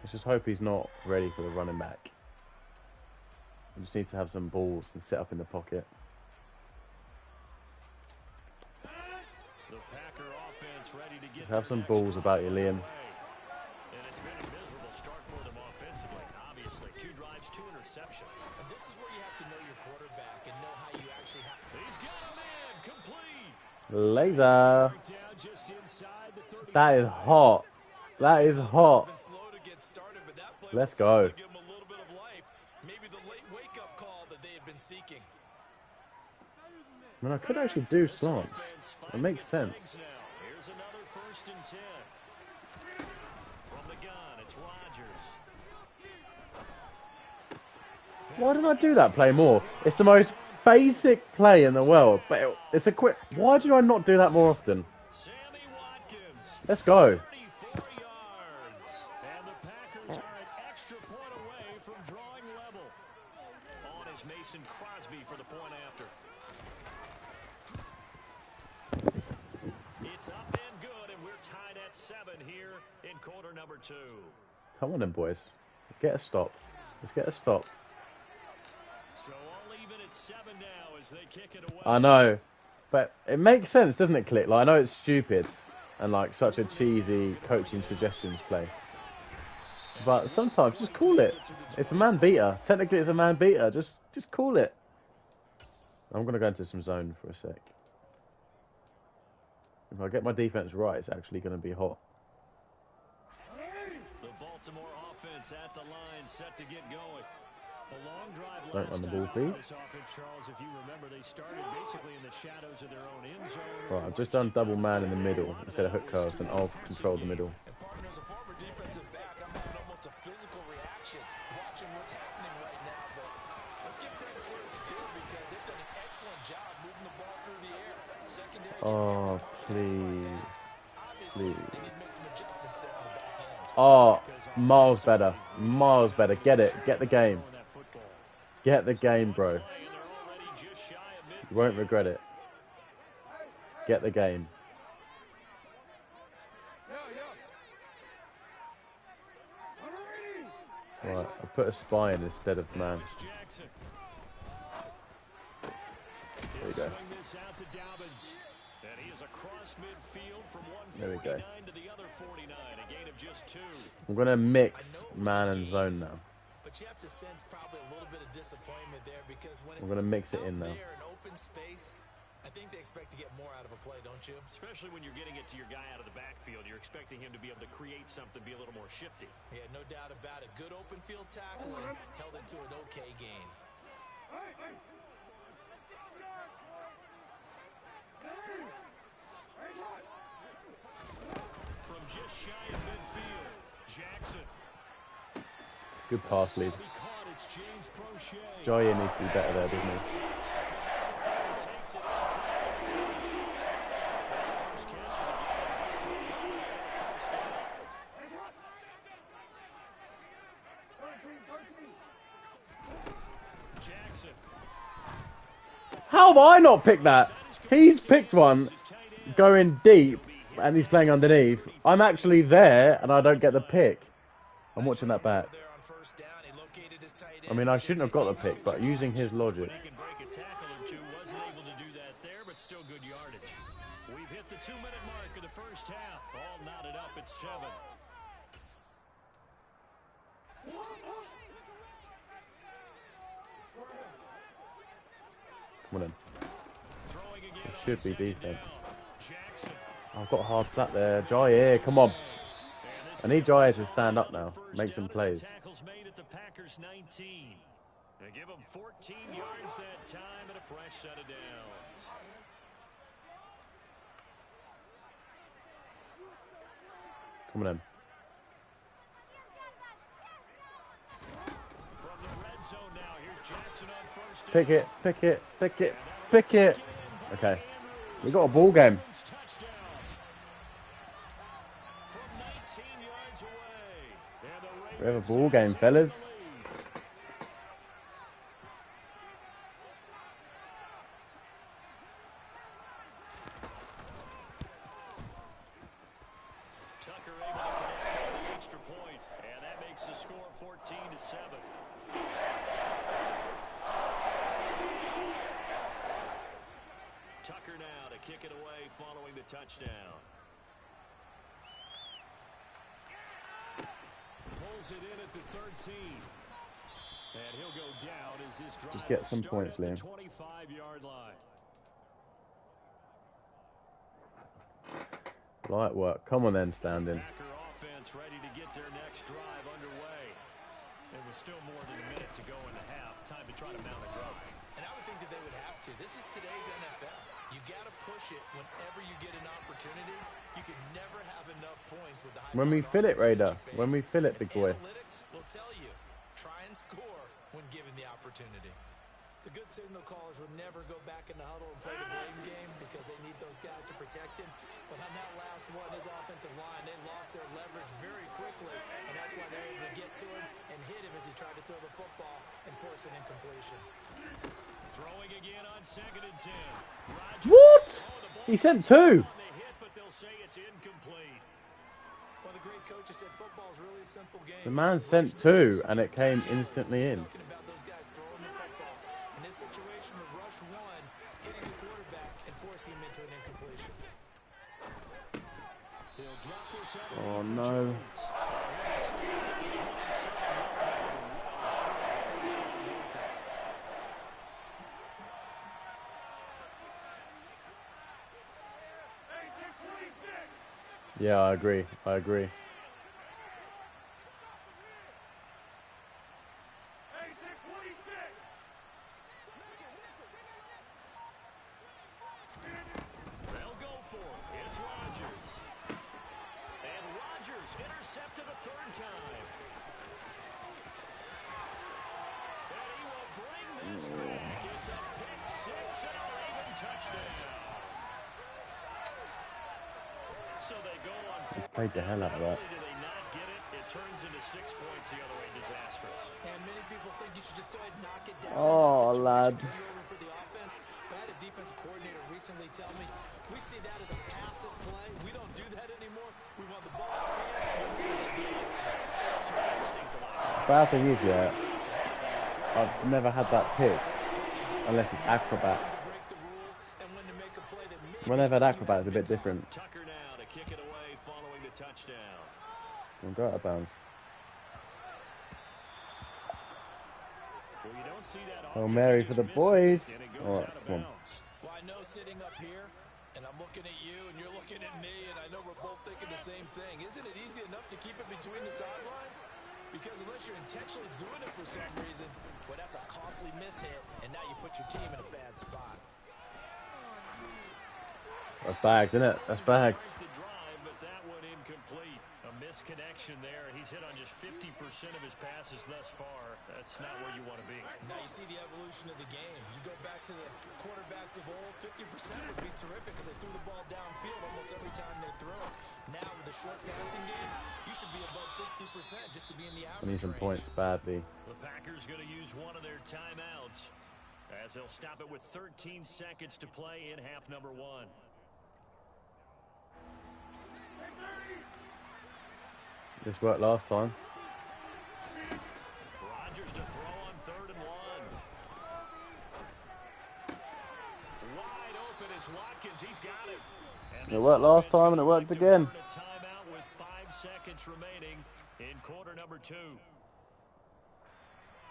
Let's just hope he's not ready for the running back. We just need to have some balls and set up in the pocket. The Packer offense ready to get Just have some balls about you, Liam. and it's been a miserable start for them offensively. Obviously, 2 drives, 2 interceptions. And this is where you have to know your quarterback and know how you actually have to. He's got a man complete. Laser. Down just inside the 30. That is hot. That is hot. Been slow to get started, but that play Let's was slow go. to give him a little bit of life. Maybe the late wake-up call that they had been seeking. I mean, I could actually do slants. It makes sense. Here's another 1st and 10. From the gun, it's Rodgers. Why didn't I do that play more? It's the most basic play in the world, but it's a quick. Why did I not do that more often? Sammy Watkins. Let's go. 34 yards. And the Packers are an extra point away from drawing level. On is Mason Crosby for the point after. It's up and good, and we're tied at 7 here in quarter number 2. Come on then, boys. Get a stop. Let's get a stop. So all even at 7 now as they kick it away. I know, but it makes sense, doesn't it, Click? Like, I know it's stupid and like such a cheesy coaching suggestions play, but sometimes just call it. It's a man beater. Technically, it's a man beater. Just call it. I'm gonna go into some zone for a sec. If I get my defense right, it's actually gonna be hot. The Baltimore offense at the line, set to get going. A long drive. Don't run the ball, please. Charles, if you remember, they started basically in the shadows of their own end zone. Right, I've just done double man in the middle instead of hook curls, and I'll control the middle. And partner, as a former defensive back, I'm having almost a physical reaction watching what's happening right now. But let's give credit where it's due because they've done an excellent job moving the ball through the air. Secondary. Oh, please. Obviously, Please. they need to make some adjustments there on the back end. Oh, miles better. Miles better. Get it. Get the game. Get the game, bro. You won't regret it. Get the game. Right, I'll put a spy in instead of man. There you go. There we go. I'm going to mix man and zone now. But you have to sense probably a little bit of disappointment there because when I'm going to mix it in now. there in open space, I think they expect to get more out of a play, don't you? Especially when you're getting it to your guy out of the backfield. You're expecting him to be able to create something, be a little more shifty. Yeah, no doubt about it. Good open field tackle and held it to an okay gain. From just shy of midfield, Jackson. Good pass lead. Jair needs to be better there, doesn't he? How have I not picked that? He's picked one going deep and he's playing underneath. I'm actually there and I don't get the pick. I'm watching that back. I mean, I shouldn't have got the pick, but using his logic. We've hit the 2-minute mark of the first half. All knotted up at 7. Come on in. It should be defense. I've got a hard flat there. Jair, come on. I need Jair to stand up now. Make some plays. Tackles made at the Packers 19. They give him 14 yards that time and a fresh set of downs. Come on in. From the red zone now, here's Jackson on first down. Pick it, pick it, pick it, pick it. Okay. We got a ball game. We have a ball game, fellas. Tucker able to connect on the extra point, and that makes the score 14-7. Tucker now to kick it away following the touchdown. Pulls it in at the 13. And he'll go down as this drive Just get some points, Liam. 25-yard line. Light work. Come on then, standing. Packer offense ready to get their next drive underway. It was still more than a minute to go in the half. Time to try to mount a drive. And I would think think that they would have to. This is today's NFL. You got to push it whenever you get an opportunity. You can never have enough points with the high. When we fill it, Raider. When we fill it, big boy. Analytics will tell you, try and score when given the opportunity. The good signal callers would never go back in the huddle and play the blame game because they need those guys to protect him. But on that last one, his offensive line, they lost their leverage very quickly, and that's why they're able to get to him and hit him as he tried to throw the football and force an incompletion. Throwing again on 2nd and 10. What? He sent 2. But they'll say it's incomplete. Well, the great coach said football is really a simple game. The man sent 2 and it came instantly in. Talking about those guys throwing the football. In this situation, the rush one, hitting the quarterback and forcing him into an incompletion. He'll drop this out. Oh no. Yeah, I agree. I agree. They'll go for it. It's Rodgers. And Rodgers intercepted a 3rd time. And he will bring this back. It's a pick 6 and a Raven touchdown. So they go on. Played the hell out of that. Do they not get it? It turns into 6 points the other way. Disastrous. And many people think you should just go ahead and knock it down. Oh, lad. For the offense. But I had a defensive coordinator recently tell me, we see that as a passive play. We don't do that anymore. We want the ball in our hands. And we want to do it. So instinct a lot. Bad thing is, yeah, I've never had that picked unless it's acrobat. Break the rules and when to make a play that maybe When I've had acrobat, it's a bit different. Tucker now to kick it away following the touchdown. And go out of bounds. Well, you don't see that Oh, often. Mary He for just the misses boys. it, and it goes All right, out of come on. bounds. Well, I know sitting up here, and I'm looking at you, and you're looking at me, and I know we're both thinking the same thing. Isn't it easy enough to keep it between the sidelines? Because unless you're intentionally doing it for some reason, well, that's a costly mishit, and now you put your team in a bad spot. That's bagged, isn't it? That's bagged. The drive, but that one incomplete. A misconnection there. He's hit on just 50% of his passes thus far. That's not where you want to be. Now you see the evolution of the game. You go back to the quarterbacks of old, 50% would be terrific because they threw the ball downfield almost every time they threw it. Now with the short passing game, you should be above 60% just to be in the average I need some range. points badly. The Packers going to use one of their timeouts as they'll stop it with 13 seconds to play in half number 1. This worked last time. Rodgers to throw on 3rd and 1. Wide open is Watkins. He's got it. And It worked last time and it worked again. A timeout with 5 seconds remaining in quarter number 2.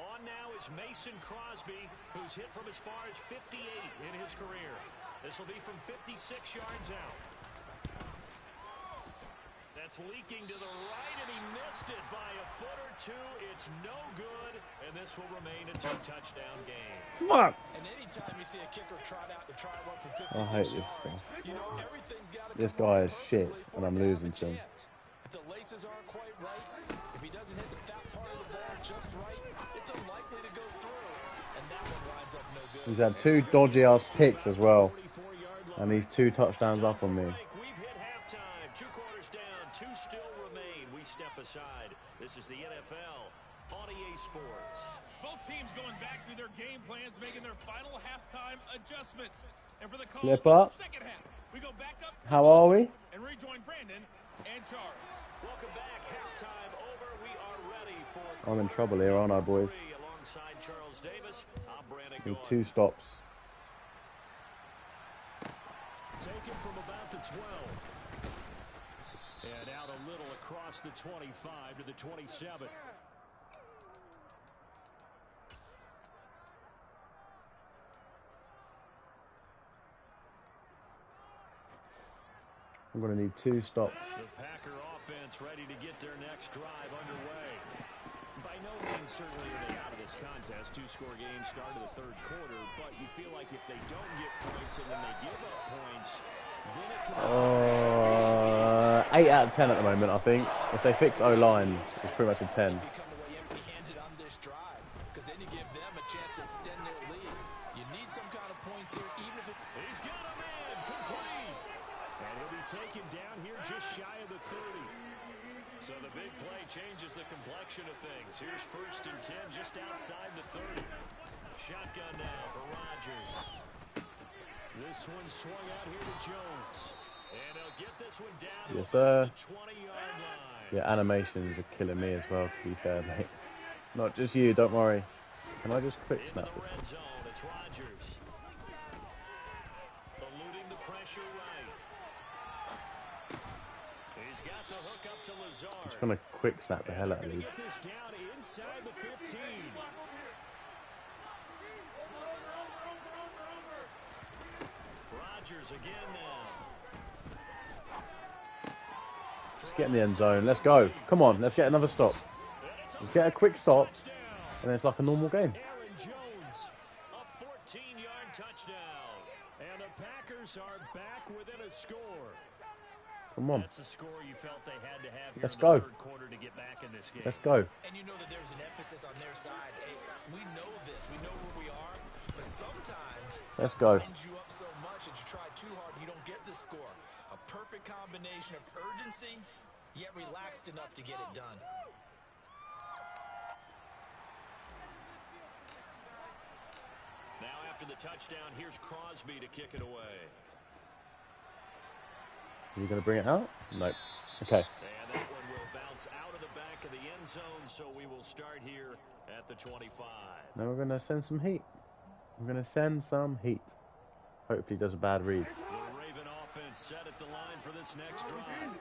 On now is Mason Crosby, who's hit from as far as 58 in his career. This will be from 56 yards out. That's leaking to the right, and he missed it by a foot or 2. It's no good, and this will remain a 2-touchdown game. Fuck! And anytime you see a kicker trot out to try one for 56 I hate this yards, thing. you know everything's got to This come guy out is shit, perfectly and I'm for him to losing have a to him. chance. If the laces aren't quite right, if he doesn't hit the fat part of the ball just right, it's unlikely to go through. And that one winds up no good. He's had 2 dodgy-ass picks as well. And these 2 touchdowns up on me. We've hit halftime. 2 quarters down. 2 still remain. We step aside. This is the NFL on EA Sports. Both teams going back through their game plans, making their final halftime adjustments. And for the call Flip of up. the second half, we go back up to How are we? and rejoin Brandon and Charles. Welcome back. Halftime over. We are ready for I'm in trouble here, aren't I, boys? alongside Charles Davis. I'm Brandon Need Gaudin. 2 stops. Taken from about the 12. And out a little across the 25 to the 27. I'm going to need 2 stops. The Packer offense ready to get their next drive underway. By no means certainly are they out of this contest. Two-score game start of the third quarter, but you feel like if they don't get points and then they give up points, then it can... 8 out of 10 at the moment, I think. If they fix O-lines, it's pretty much a 10. Come away empty-handed on this drive, because then you give them a chance to extend their lead. You need some kind of points here, even if it... He's got a man, complete. And he'll be taken down here just shy of the 30. So the big play changes the complexion of things. Here's 1st and 10 just outside the 30. Shotgun now for Rodgers. This one swung out here to Jones. And he'll get this one down Yes, to the sir. 20-yard line. Yeah, animations are killing me as well, to be fair, mate. Not just you, don't worry. Can I just quick Into snap the this? red zone, it's Rodgers. Eluding the pressure right. He's got the hook up to Lazard. Just gonna quick snap the hell out of Gonna these. get this down inside the 15. Rodgers again now. Let's get in the end zone. Let's go. Come on, let's get another stop. Let's get a quick stop, and then it's like a normal game. Aaron Jones, a 14-yard touchdown. And the Packers are back within a score. Come on. That's a score you felt they had to have here Let's in go. the third quarter to get back in this game. Let's go. And you know that there's an emphasis on their side. Hey, we know this. We know where we are. But sometimes Let's go. it winds you up so much that you try too hard and you don't get the score. A perfect combination of urgency, yet relaxed enough to get it done. Now after the touchdown, here's Crosby to kick it away. Are you gonna bring it out? Nope. Okay. And that one will bounce out of the back of the end zone, so we will start here at the 25. Now we're gonna send some heat. We're gonna send some heat. Hopefully he does a bad read. The Raven offense set at the line for this next drive.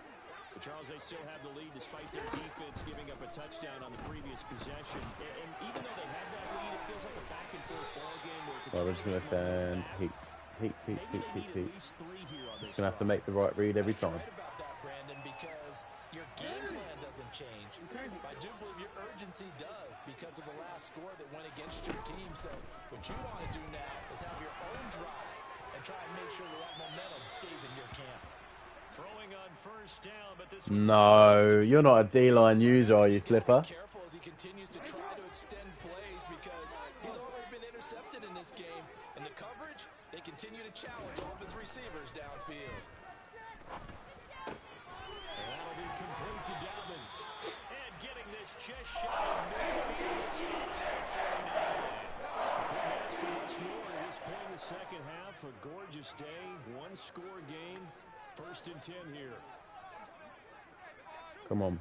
But Charles, they still have the lead despite their defense giving up a touchdown on the previous possession. And even though they have that lead, it feels like a back-and-forth ball game where Well, we're just gonna send heat. Heat, heat, heat, heat, heat. least 3 here on this Just gonna have to make the right read every time. You're right about that, Brandon, because your game plan doesn't change. I do believe your urgency does because of the last score that went against your team. So what you want to do now is have your own drive and try and make sure that momentum stays in your camp. Throwing on 1st down, but this No, you're not a D-line user, are you, Flipper? Careful as he continues to try to extend plays because he's already been intercepted in this game. And the coverage, they continue to challenge all of his receivers downfield. And that'll be complete to Dobbins. And getting this just shy of midfield. It's not at the 49. Couldn't ask for much more at this point in the second half. A gorgeous day, one-score game. 1st and 10 here. Come on.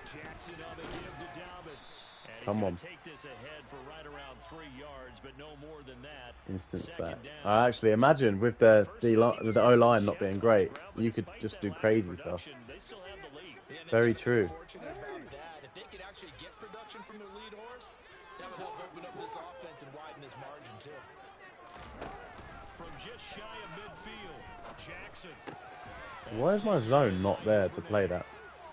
Jackson on the give to Dobbins. And Come on. he's going to take this ahead for right around 3 yards, but no more than that. Instant sack. Second down. I actually imagine with the O-line not being great, you could just do crazy stuff. They still have the lead. Very true. Fortunate about that. If they could actually get production from their lead horse, that would help open up this offense and widen this margin too. From just shy of midfield, Jackson. Why is my zone not there to play that?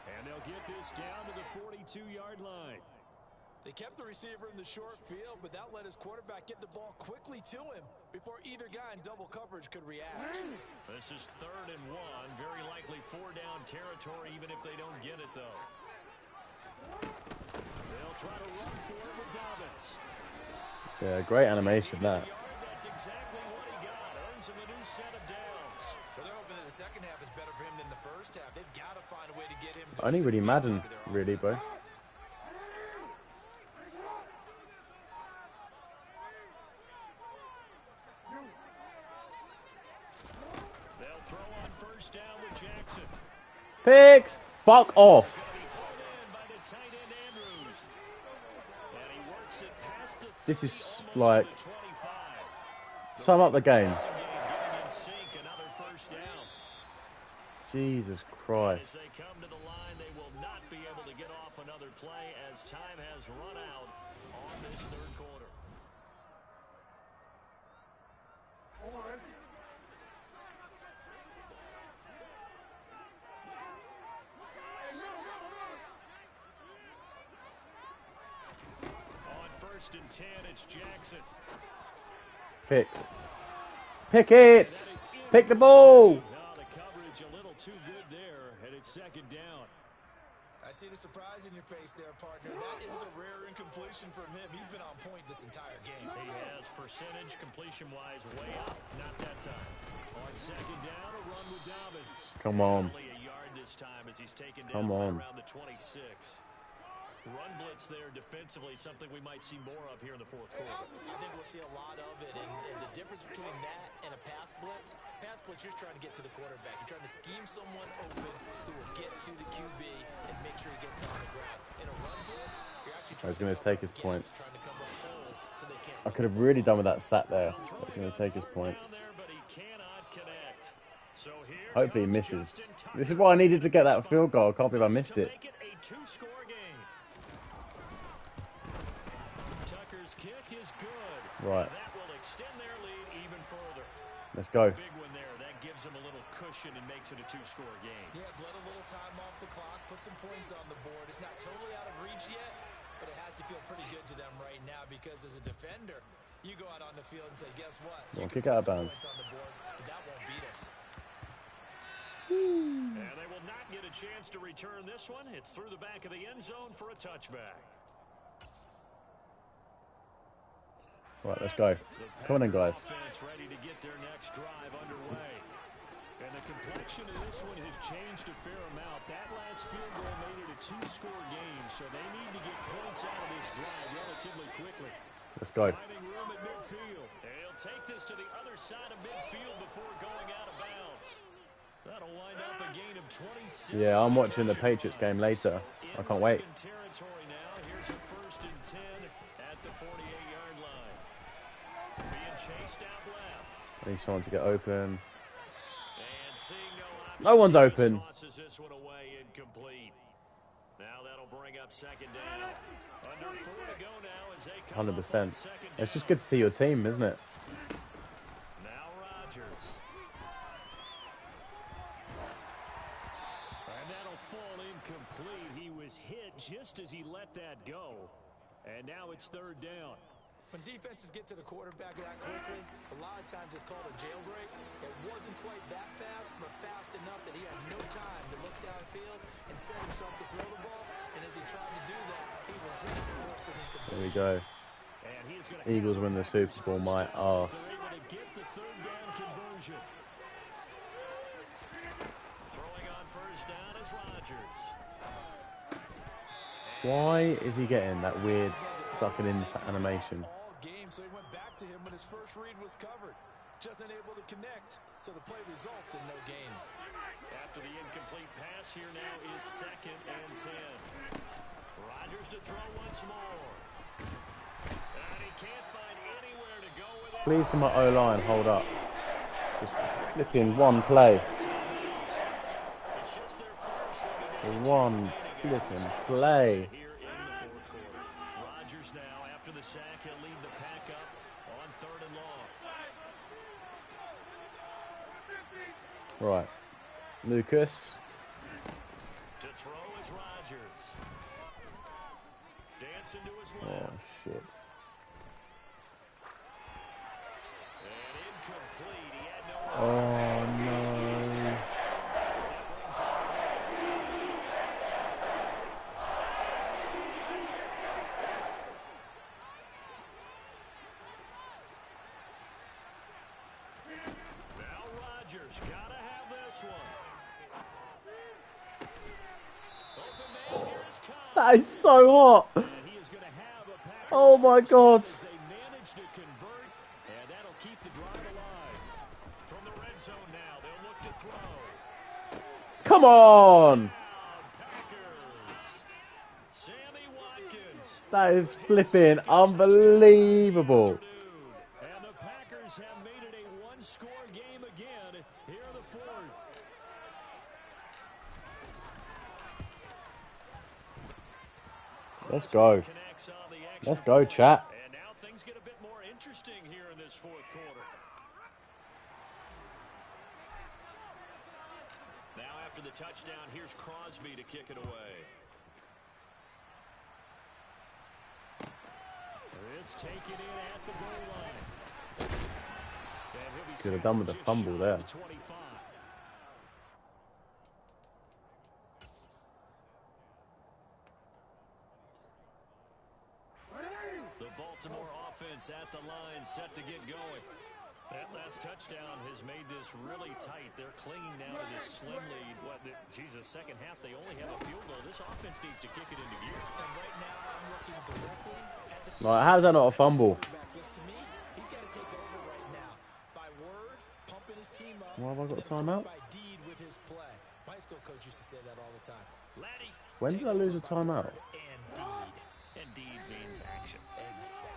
And they'll get this down to the 42-yard line. They kept the receiver in the short field, but that let his quarterback get the ball quickly to him before either guy in double coverage could react. This is 3rd and 1. Very likely 4-down territory, even if they don't get it, though. They'll try to run for it with Dobbins. Yeah, great animation, that. That's exactly what he got. Earns him a new set of downs. Well, they're hoping that the second half is better for him than the first half. They've got to find a way to get him. Only really Madden, really, bro. They'll throw on 1st down with Jackson. Picks! Fuck off! This is like... Sum up the game. Jesus Christ. As they come to the line, they will not be able to get off another play as time has run out on this third quarter. First and 10, it's Jackson. Pick it! Pick the ball! The coverage a little too good there, and it's second down. I see the surprise in your face there, partner. That is a rare incompletion from him. He's been on point this entire game. He has percentage completion-wise way up. Not that time. On second down, a run with Dobbins. Come on. Only a yard this time as he's taken down Come on. around the 26. Run blitz there defensively, something we might see more of here in the fourth quarter. I think we'll see a lot of it, and the difference between that and a pass blitz, you're trying to get to the quarterback. You're trying to scheme someone open who will get to the QB and make sure he gets on the ground. In a run blitz, you're actually trying going to take his points. trying to cover holes so they can't. I could have really done with that sack there. He's going to take his points. Hopefully he misses. This is why I needed to get that field goal. I can't believe I missed it. Right. That will extend their lead even further. Let's go. Big one there. That gives them a little cushion and makes it a two-score game. Yeah, bled a little time off the clock, put some points on the board. It's not totally out of reach yet, but it has to feel pretty good to them right now because as a defender, you go out on the field and say, guess what? You kick out of bounds. Points on the board, but that won't beat us. And they will not get a chance to return this one. It's through the back of the end zone for a touchback. Right, let's go. Come on in, guys. Ready to get their next drive underway. And the complexion of this one has changed a fair amount. That last field goal made it a two-score game, so they need to get points out of this drive relatively quickly. Let's go. Finding room at midfield. They'll take this to the other side of midfield before going out of bounds. That'll wind up a gain of 26. Yeah, I'm watching the Patriots game later. I can't wait. Territory now. Here's a first and 10 at the 48-yard line. Being chased out left. I need someone to get open. And seeing No one's open. Tosses this one away incomplete. Now that'll bring up second down. Under 4 to go now as they come 100%. It's just good to see your team, isn't it? Now Rodgers. And that'll fall incomplete. He was hit just as he let that go. And now it's third down. When defenses get to the quarterback that quickly, a lot of times it's called a jailbreak. It wasn't quite that fast, but fast enough that he had no time to look downfield and set himself to throw the ball. And as he tried to do that, he was hit and forced an incompletion. There we go. Eagles win the Super Bowl, my ass. They're able to get the third down conversion. Throwing on first down is Rodgers. Why is he getting that weird sucking in animation? So he went back to him when his first read was covered. Just unable to connect, so the play results in no gain. After the incomplete pass, here now is second and 10. Rodgers to throw once more. And he can't find anywhere to go with it. Please can my O-line hold up. Just flipping one play. It's just their first. One flipping play. Here in the fourth quarter. Rodgers now, after the sack, he'll lead the pack up on third and long. Right. Lucas. To throw is Rodgers. Dancing to his Oh, left. shit. And incomplete. He had no. Oh, no. Now Rodgers, gotta have this one. Open man, here is Cobb. That is so hot. And he is gonna have a Packers Oh, my first God. as they manage to convert, and that'll keep the drive alive. From the red zone now, they'll look to throw. Come on. Packers. Sammy Watkins. That is flipping unbelievable. And the Packers have made it a one-score game again here in the fourth. Let's go. Connects on the extra Let's go, chat. And now things get a bit more interesting here in this fourth quarter. Now after the touchdown, here's Crosby to kick it away. This pass taken in at the goal line. And he'll be Could have done with a just fumble shy there. of the 25. The Baltimore offense at the line, set to get going. That last touchdown has made this really tight. They're clinging now to this slim lead. Second half, they only have a field goal. This offense needs to kick it into gear. And right now, I'm looking directly at the Like, how's that not a fumble? to me, he's got to take over right now. By word, pumping his team up. Why have I got a and then, of course, timeout? by deed with his play. My high school coach used to say that all the time. Laddie, When did I lose a timeout? and deed. And deed means action. Exactly.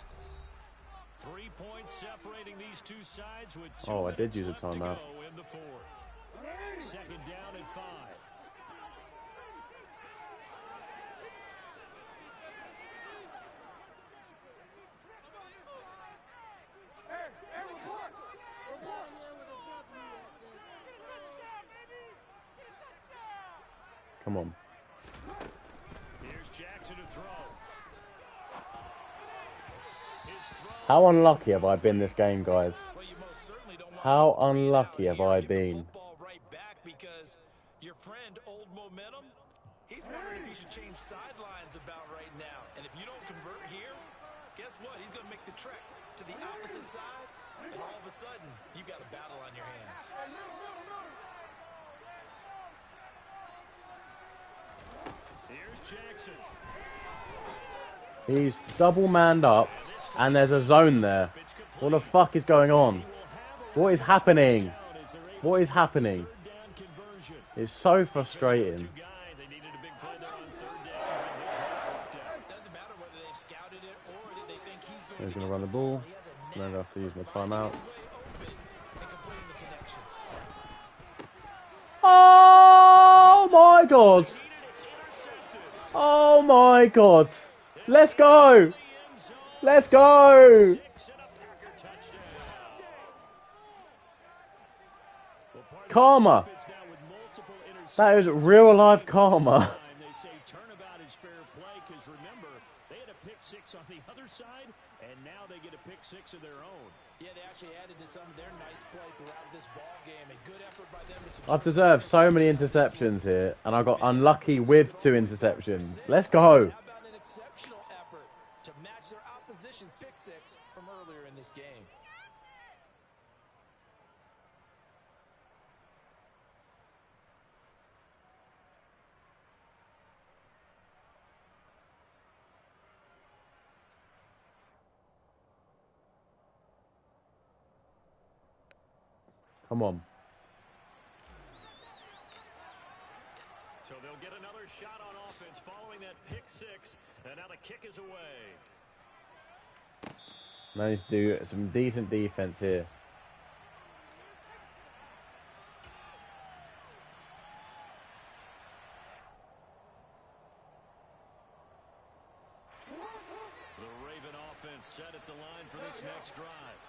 3 points separating these two sides with 2 Oh, I did minutes use a left to timeout. go in the fourth. Second down and 5. Come on. Here's Jackson to throw. His throw. How unlucky have I been this game, guys? Well, you most certainly don't want How to breathe unlucky out have here I and give the been? football right back because your friend, Old Momentum, he's wondering if he should change sidelines about right now. And if you don't convert here, guess what? He's going to make the trek to the opposite side, and all of a sudden, you've got a battle on your hands. Here's Jackson. He's double manned up, and there's a zone there. What the fuck is going on? What is happening? What is happening? It's so frustrating. Doesn't matter whether they've scouted it or they think he's going He's to going to get run the the ball. He has a Then I knack have to use my of finding timeout. his way open and completing the connection. Oh my god! Oh my god! Let's go! Let's go! Karma! That is real life karma. They say turnabout is fair play because remember, they had a pick six on the other side, and now they get a pick six of their own. Yeah, they actually added to some of their nice play throughout this ball game. A good effort by them to secure I've deserved so many interceptions here, and I got unlucky with 2 interceptions. Let's go! How about an exceptional effort to match their opposition's pick six from earlier in this game? Come on. So they'll get another shot on offense following that pick six, and now the kick is away. Managed to do some decent defense here. The Raven offense set at the line for this next drive.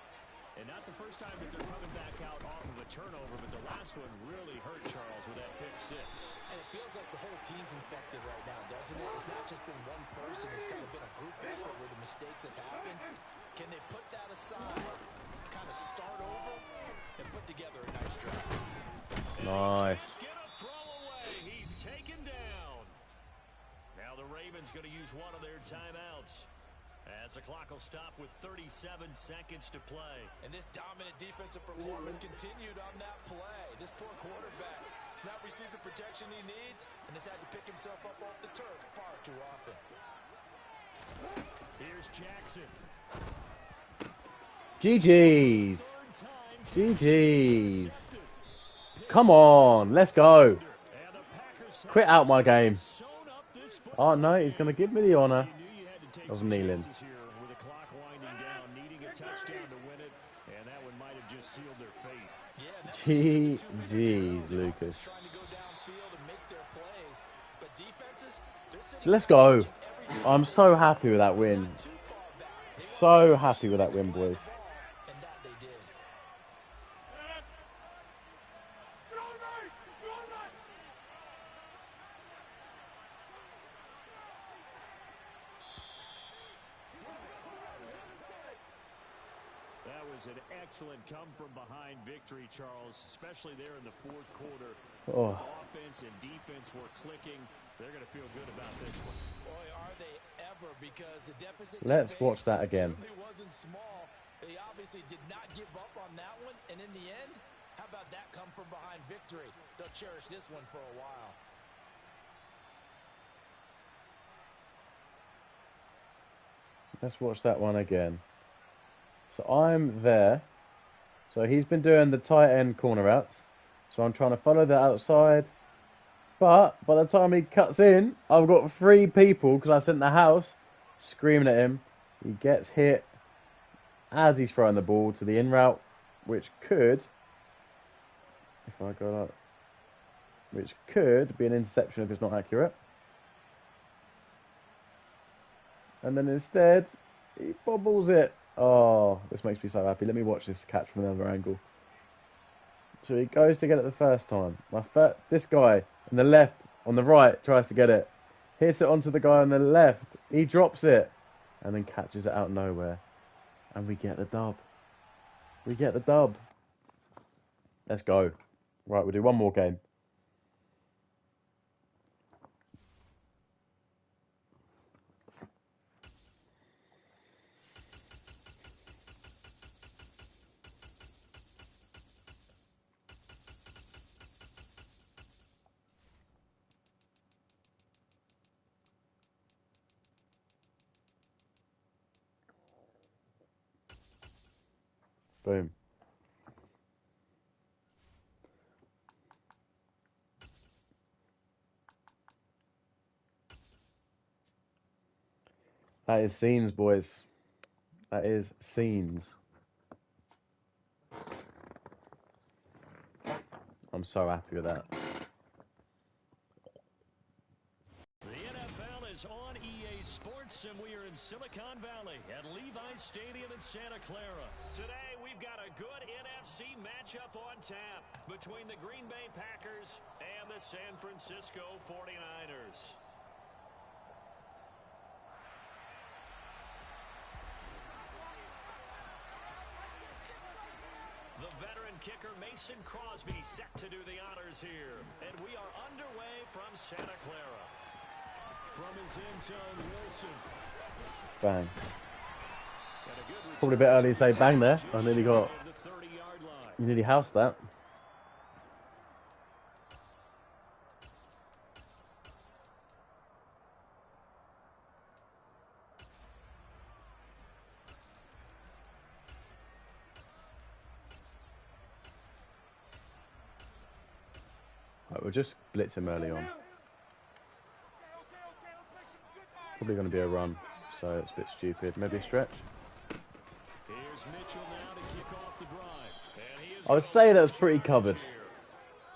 And not the first time that they're coming back out off of a turnover, but the last one really hurt Charles with that pick six. And it feels like the whole team's infected right now, doesn't it? It's not just been one person. It's kind of been a group effort where the mistakes have happened. Can they put that aside, kind of start over, and put together a nice drive? Nice. Get a throw away. He's taken down. Now the Ravens going to use one of their timeouts, as the clock will stop with 37 seconds to play. And this dominant defensive performance continued on that play. This poor quarterback has not received the protection he needs and has had to pick himself up off the turf far too often. Here's Jackson. GG's. GG's. Come on, let's go. Quit out my game. Oh no, he's going to give me the honour of kneeling. With the clock winding down, needing a touchdown to win it, and that one might have just sealed their fate. GG's, Lucas. Trying to go downfield and make their plays, but defenses, they're sitting Let's go. I'm so happy with that win. So happy with that win, boys. and that they did. was an excellent come-from-behind victory, Charles, especially there in the fourth quarter. Oh. Offense and defense were clicking. They're going to feel good about this one. Boy, are they ever, because the deficit Let's watch that again. certainly wasn't small. They obviously did not give up on that one, and in the end, how about that come-from-behind victory? They'll cherish this one for a while. Let's watch that one again. So I'm there. So he's been doing the tight end corner routes. So I'm trying to follow the outside. But by the time he cuts in, I've got 3 people, because I sent the house, screaming at him. He gets hit as he's throwing the ball to the in route, which could, if I go like, which could be an interception if it's not accurate. And then instead, he bobbles it. Oh, this makes me so happy. Let me watch this catch from another angle. So he goes to get it the first time. This guy on the left, on the right, tries to get it. Hits it onto the guy on the left. He drops it. And then catches it out of nowhere. And we get the dub. We get the dub. Let's go. Right, we'll do one more game. Boom. That is scenes, boys. That is scenes. I'm so happy with that. The NFL is on EA Sports, and we are in Silicon Valley at Levi's Stadium in Santa Clara. Today, we've got a good NFC matchup on tap between the Green Bay Packers and the San Francisco 49ers. The veteran kicker Mason Crosby set to do the honors here. And we are underway from Santa Clara. From his end zone, Wilson. Bang. Probably a bit early to say bang there. I nearly got... You nearly housed that. Right, we'll just blitz him early on. Probably going to be a run, so it's a bit stupid. Maybe a stretch. Here's Mitchell now to kick off the drive. I would say that was pretty covered.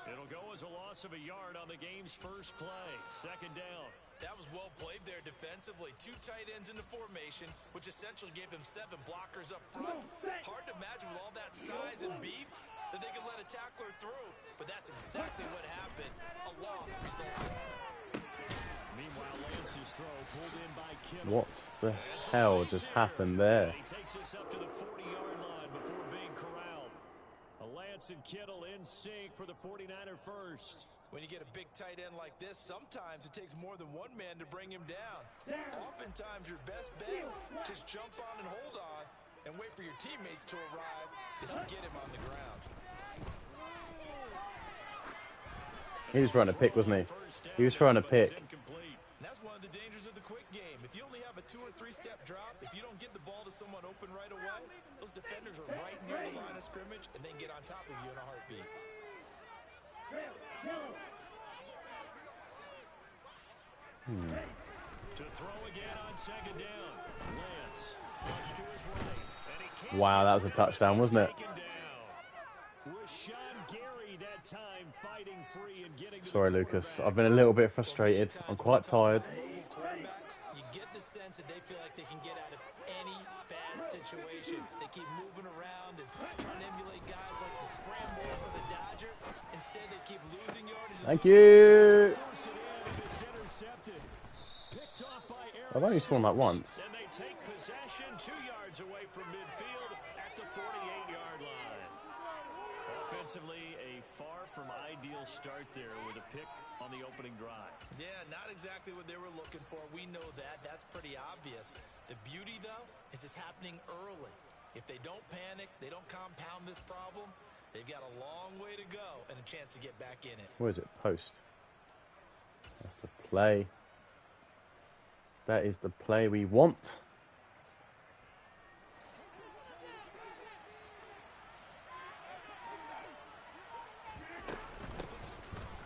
It'll go as a loss of a yard on the game's first play. Second down. That was well played there defensively. 2 tight ends in the formation, which essentially gave him 7 blockers up front. Hard to imagine with all that size and beef that they could let a tackler through, but that's exactly what happened. A loss resulted. Meanwhile, Lance's throw pulled in by Kittle. What the hell just happened there? He takes us up to the 40-yard line before being corralled. Lance and Kittle in sync for the 49er first. When you get a big tight end like this, sometimes it takes more than one man to bring him down. Oftentimes, your best bet, just jump on and hold on and wait for your teammates to arrive to help get him on the ground. He was trying to pick, wasn't he? He was trying to pick. And that's one of the dangers of the quick game. If you only have a 2- or 3-step drop, if you don't get the ball to someone open right away, those defenders are right near the line of scrimmage and then get on top of you in a heartbeat. To throw again on second down. Lance flush to his right. And he can't. Wow, that was a touchdown, wasn't it? Sorry, Lucas. I've been a little bit frustrated. I'm quite tired. You get the sense that they feel like they can get out of any bad situation. They keep moving around and trying to emulate guys like the scramble or the Dodger. Instead, they keep losing yardage. Thank you. I've only scored that once. And they take possession 2 yards away from midfield at the 48. Offensively, a far from ideal start there with a pick on the opening drive. Yeah, not exactly what they were looking for. We know that. That's pretty obvious. The beauty, though, is it's happening early. If they don't panic, they don't compound this problem, they've got a long way to go and a chance to get back in it. What is it? Post. That's the play. That is the play we want.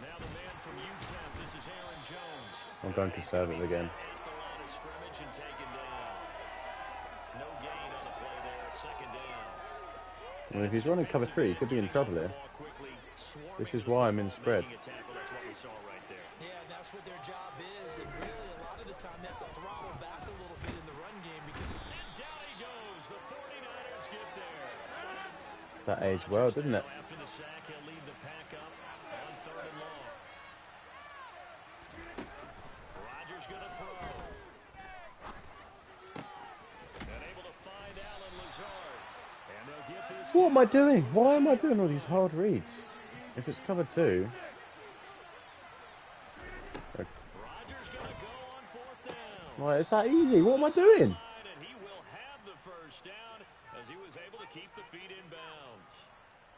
Now the man from UTEP, this is Aaron Jones. I'm going to serve it again. The line of scrimmage and taken down. No gain on the play there, second down. Well, if he's running cover 3, he could be in trouble here. This is why I'm in spread. Yeah, that's what their job is, and really a lot of the time they have to throttle back a little bit in the run game because down he goes. The 49ers get there. That aged well, didn't it? After the sack, he'll lead the pack up on 3rd and long. Rodgers gonna throw. And able to find Allen Lazard. And they'll get this. What am I doing? Why am I doing all these hard reads? If it's cover 2. Rodgers gonna go on 4th down. Right, it's that easy. What am I doing? And he will have the first down as he was able to keep the feet in bounds.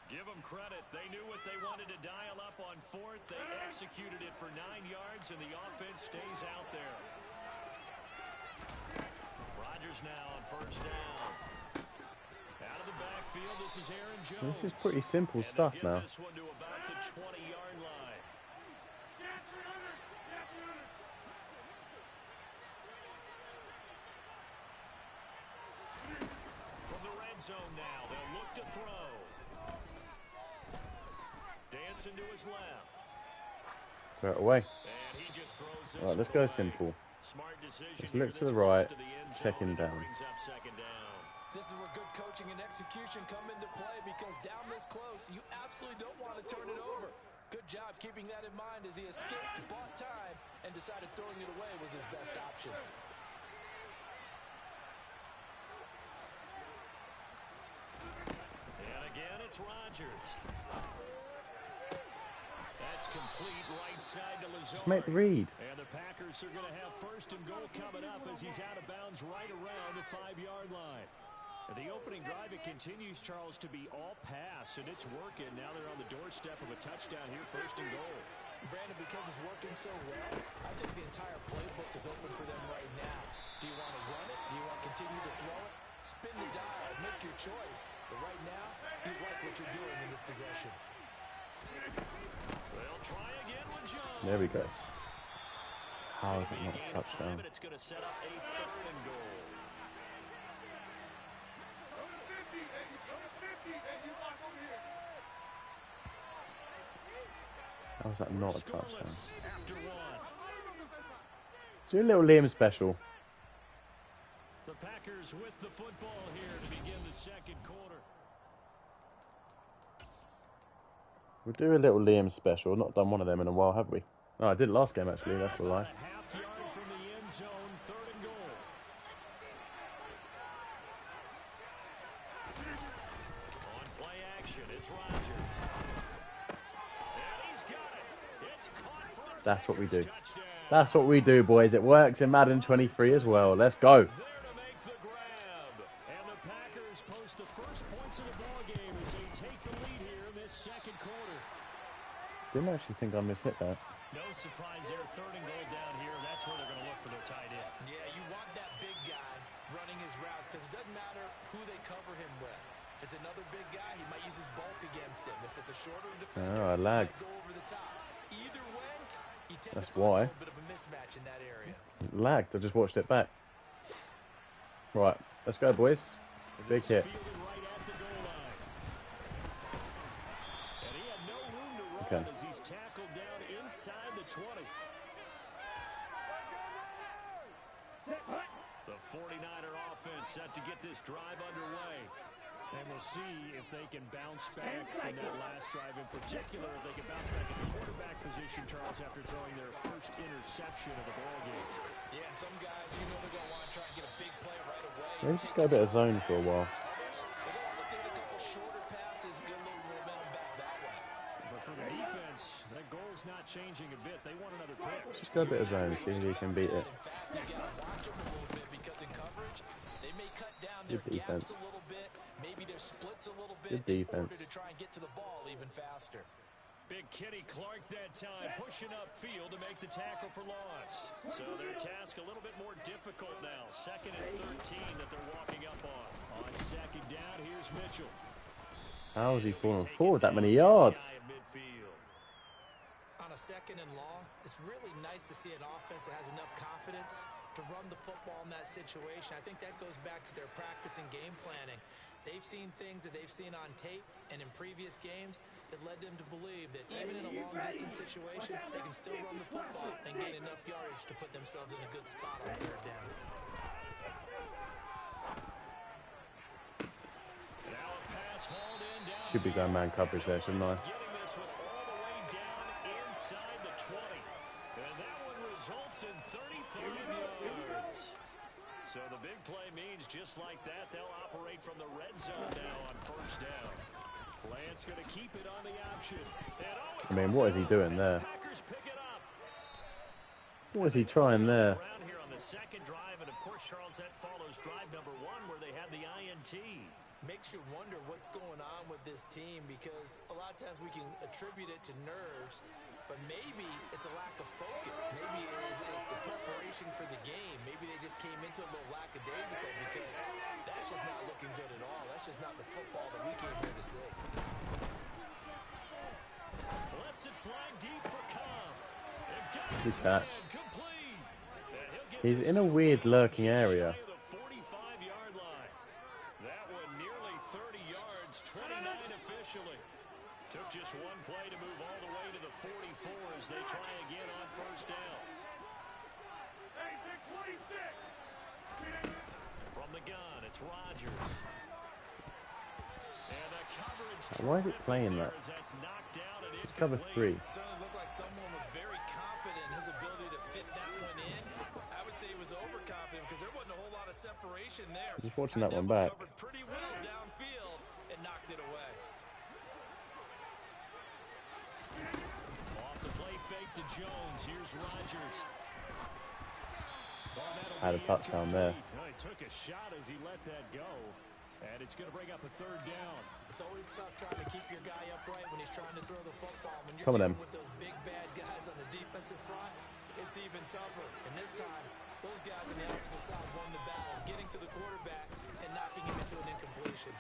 Give them credit. They knew what they wanted to dial up on 4th. They executed it for 9 yards, and the offense stays out there. Rodgers now on 1st down. Out of the backfield, this is Aaron Jones. This is pretty simple stuff now. This one to about the 20-yard line. From the red zone now, they'll look to throw. Dancing to his left. Throw it away. And he just throws this. Right, let's go simple. Smart decision. Let's look to the right, checking down. Brings up 2nd down. this is where good coaching and execution come into play because down this close, you absolutely don't want to turn it over. Good job keeping that in mind as he escaped, bought time, and decided throwing it away was his best option. And again, it's Rodgers. That's complete right side to Lazard. Just make the read. And the Packers are going to have 1st and goal coming up as he's out of bounds right around the 5-yard line. And the opening drive, it continues, Charles, to be all pass, and it's working. Now they're on the doorstep of a touchdown here, 1st and goal. Brandon, because it's working so well, I think the entire playbook is open for them right now. Do you want to run it? Do you want to continue to throw it? Spin the dial, make your choice. But right now, you like what you're doing in this possession. They'll try again with Jones. There we go. How is it not a touchdown? It's going to set up a 3rd and goal. How is that not a touchdown? After 1. Do a little Liam special. The Packers with the football here to begin the 2nd quarter. We'll do a little Liam special. Not done one of them in a while, have we? Oh, I did last game actually. That's a lie. A half yard from the end zone, 3rd and goal. On play action, it's Rodgers. And he's got it. It's caught for a That's what we do. touchdown. That's what we do, boys. It works in Madden 23 as well. Let's go. There to make the grab. And the Packers post the first points of the ball game as they take the lead here in this 2nd quarter. Didn't actually think I mishit that. No surprise there, 3rd and goal down here. That's where they're going to look for their tight end. Yeah, you want that big guy running his routes because it doesn't matter who they cover him with. If it's another big guy, he might use his bulk against him. If it's a shorter defender, Oh, I he lagged. might go over the top. Either way, you tend That's to find why. a little bit of a mismatch in that area. Lagged. I just watched it back. Right, let's go, boys. Big hit. Fielded right at the goal line. And he had no room to run Okay. as he's tackled down inside the 20. The 49er offense set to get this drive underway. And we'll see if they can bounce back from that last drive. In particular, if they can bounce back at the quarterback position, Charles, after throwing their first interception of the ballgame. Yeah, and some guys, you know they're going to want to try and get a big play right away. Maybe just go a bit of zone for a while. Others, they're going to look at a couple shorter passes, get a little momentum back that Defense, that goal's not changing a bit. They want another pick. Just go a bit of zone, see if you can beat it. In fact, you got to watch them a little bit because in coverage, they may cut down their Good defense. gaps a little bit, maybe their splits a little bit Good defense. in order to try and get to the ball even faster. Big Kenny Clark that time, pushing upfield to make the tackle for loss. So their task a little bit more difficult now. 2nd and 13 that they're walking up on. On 2nd down, here's Mitchell. How is he falling forward that many yards? On a 2nd and long, it's really nice to see an offense that has enough confidence to run the football in that situation. I think that goes back to their practice and game planning. They've seen things that they've seen on tape and in previous games that led them to believe that even in a long-distance situation, they can still run the football and gain enough yardage to put themselves in a good spot on 3rd down. Should be going man coverage there, shouldn't I? Getting this one all the way down inside the 20. And that one results in 35 yards. So the big play means just like that, they'll operate from the red zone now on 1st down. Lance going to keep it on the option. I mean, what is he doing there? What is he trying there? Around here on the 2nd drive, and of course, Charles, that follows drive number 1 where they had the INT. Makes you wonder what's going on with this team because a lot of times we can attribute it to nerves, but maybe it's a lack of focus. Maybe it's the preparation for the game. Maybe they just came into a little lackadaisical because that's just not looking good at all. That's just not the football that we came here to see. Lets it fly deep for Cobb. Good catch. He's in a weird lurking area. Took just one play to move all the way to the 44 as they try again on 1st down. From the gun, it's Rodgers. And the coverage. Why is it playing that? It's cover 3. So it looked like someone was very confident in his ability to fit that one in. I would say he was overconfident because there wasn't a whole lot of separation there. Just watching that one back. Covered pretty well downfield and knocked it away. Off the play fake to Jones. Here's Rodgers. Had a touchdown there. He took a shot as he let that go. And it's going to bring up a 3rd down. It's always tough trying to keep your guy upright when he's trying to throw the football. When you're dealing with those big bad guys on the defensive front, it's even tougher. And this time, those guys on the opposite side won the battle, getting to the quarterback and knocking him into an incompletion.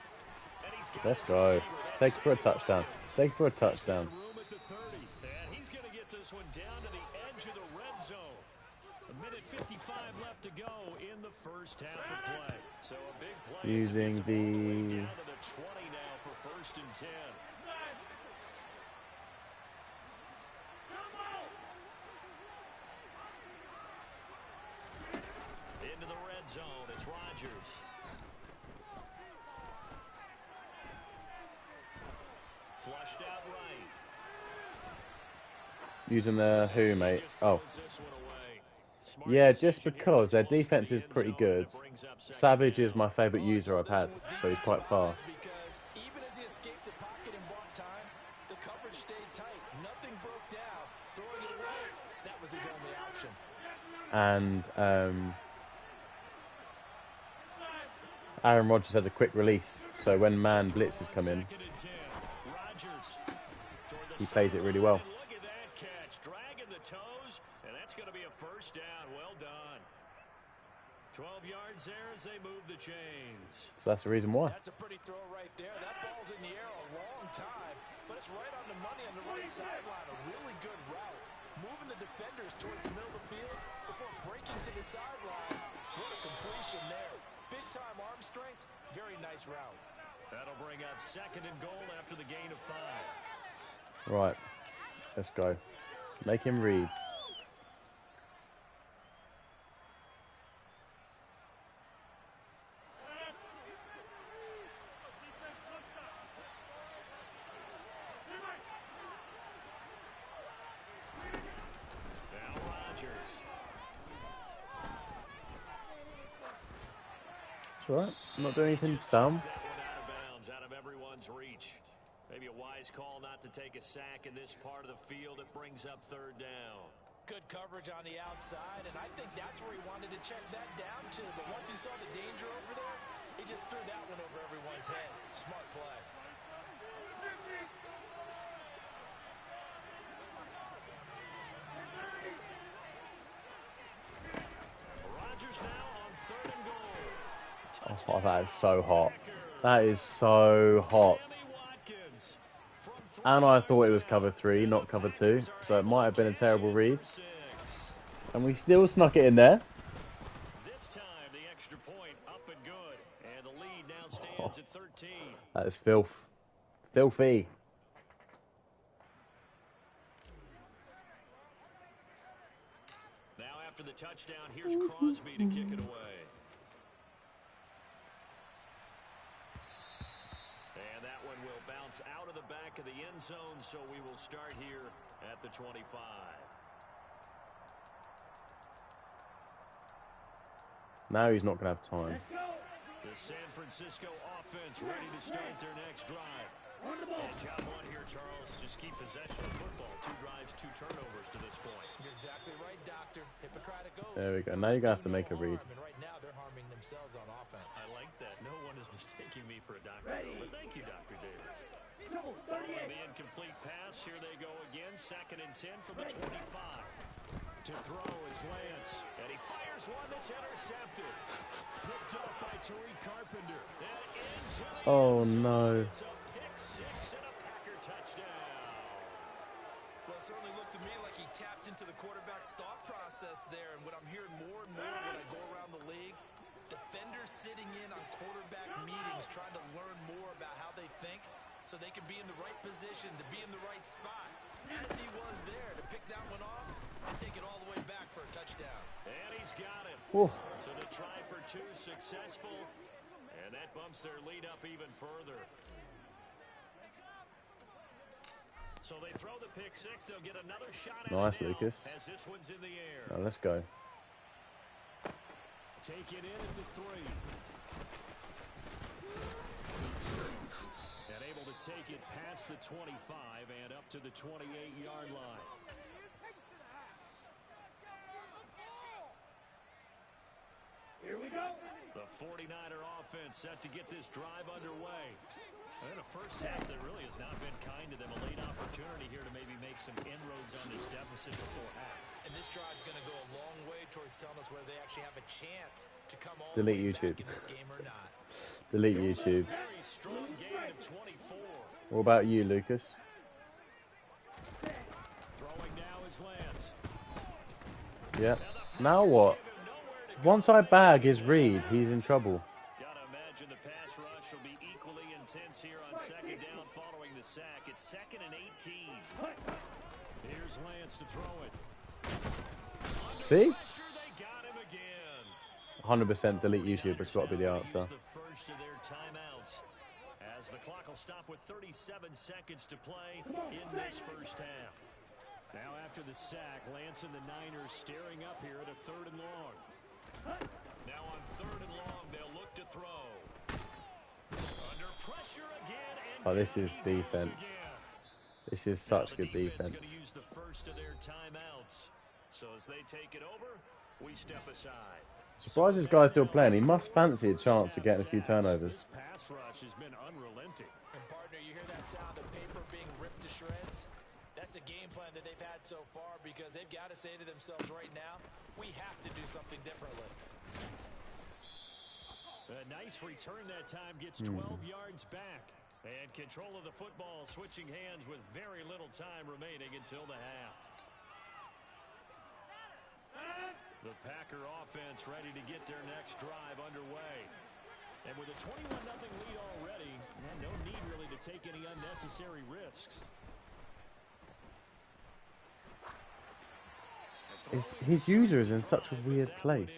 Let's go. Take it for a touchdown. Take it for a touchdown. And he's going to get this one down to the edge of the red zone. 1:55 left to go in the 1st half of play. So a big play using the down to the 20 now for 1st and 10. Into the red zone, it's Rodgers. Flushed out right. Using the who, mate? Oh. Yeah, just because their defense is pretty good. Savage is my favorite user I've had, so he's quite fast. Because even as he escaped the pocket and bought time, the coverage stayed tight. Nothing broke down. Throwing it away, that was his only option. And Aaron Rodgers has a quick release, so when man blitzes come in, he plays it really well. Look at that catch, dragging the toes, and that's going to be a 1st down. Well done. 12 yards there as they move the chains. So that's the reason why. That's a pretty throw right there. That ball's in the air a long time, but it's right on the money on the right sideline. A really good route. Moving the defenders towards the middle of the field before breaking to the sideline. What a completion there. Big time arm strength. Very nice route. That'll bring up 2nd and goal after the gain of 5. Right, let's go. Make him read. Now Rodgers. It's alright, I'm not doing anything dumb. That one out of bounds, out of everyone's reach. Maybe a wise call not not to take a sack in this part of the field. It brings up third down. Good coverage on the outside, and I think that's where he wanted to check that down to. But once he saw the danger over there, he just threw that one over everyone's head. Smart play. Rodgers now on third and goal. Oh, that is so hot. That is so hot. And I thought it was cover 3, not cover 2. So it might have been a terrible read. And we still snuck it in there. This time the extra point up and good. And the lead now stands at 13. That is filth. Filthy. Now after the touchdown, here's Crosby to kick it away. And that one will bounce out of the back of the end zone, so we will start here at the 25. Now he's not going to have time. The San Francisco offense ready to start their next drive. And job one here, Charles. Just keep possession of football. 2 drives, 2 turnovers to this point. You're exactly right, Doctor. Hippocratic oath. There we go. Now you're going to have to make a read. And right now they're harming themselves on offense. I like that. No one is mistaking me for a doctor. But thank you, Dr. Davis. Following the incomplete pass, here they go again. 2nd and 10 from the 25. To throw is Lance. And he fires one that's intercepted. Picked up by Tariq Carpenter. And into the Oh, end zone. no. It's a pick 6 and a Packer touchdown. Well, it certainly looked to me like he tapped into the quarterback's thought process there. And what I'm hearing more and more when I go around the league, defenders sitting in on quarterback meetings trying to learn more about how they think so they can be in the right position, to be in the right spot. As he was there to pick that one off and take it all the way back for a touchdown. And he's got it. Whew. So the try for 2 successful. And that bumps their lead up even further. So they throw the pick 6. They'll get another shot at Nice, it now Lucas. as this one's in the air. Now let's go. Take it in at the 3. And able to take it past the 25 and up to the 28-yard line. Here we go. The 49er offense set to get this drive underway. In the first half, there really has not been kind to them. A late opportunity here to maybe make some inroads on this deficit before half. And this drive's going to go a long way towards telling us whether they actually have a chance to come all Delete the way YouTube. back in this game or not. Delete YouTube. Very strong gain of 24. What about you, Lucas? Throwing now is Lance. Yeah. Now what? Once I bag his read, he's in trouble. Gotta imagine the pass rush will be equally intense here on 2nd down following the sack. It's 2nd and 18. Here's Lance to throw it. See? Pressure, they got him again. 100% delete YouTube. It's got to be the answer. The first of their timeouts, as the clock will stop with 37 seconds to play in this first half. Now after the sack, Lance and the Niners staring up here at a 3rd and long. Now on 3rd and long, they'll look to throw. Under pressure again, and Oh, this is down he goes defense. again. This is Now such the good defense. Going to use the first of their timeouts. So as they take it over, we step aside. Surprised this guy's still playing. He must fancy a chance of getting a few turnovers. This pass rush has been unrelenting. And partner, you hear that sound of paper being ripped to shreds? That's the game plan that they've had so far because they've got to say to themselves right now, we have to do something differently. A nice return that time, gets 12 yards back. And control of the football switching hands with very little time remaining until the half. The Packer offense ready to get their next drive underway. And with a 21-0 lead already, no need really to take any unnecessary risks. His user is in such a weird place.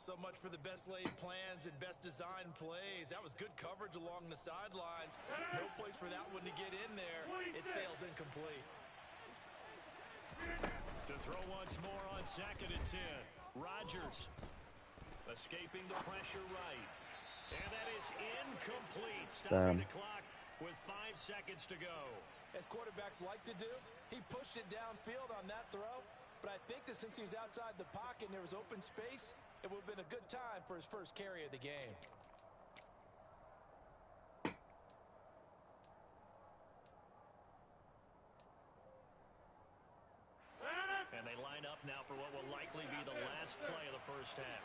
So much for the best laid plans and best designed plays. That was good coverage along the sidelines. No place for that one to get in there. It sails incomplete. To throw once more on 2nd and 10. Rodgers escaping the pressure right. And that is incomplete. Stopping the clock with 5 seconds to go. as quarterbacks like to do. He pushed it downfield on that throw, but I think that since he was outside the pocket and there was open space, it would have been a good time for his first carry of the game. And they line up now for what will likely be the last play of the first half.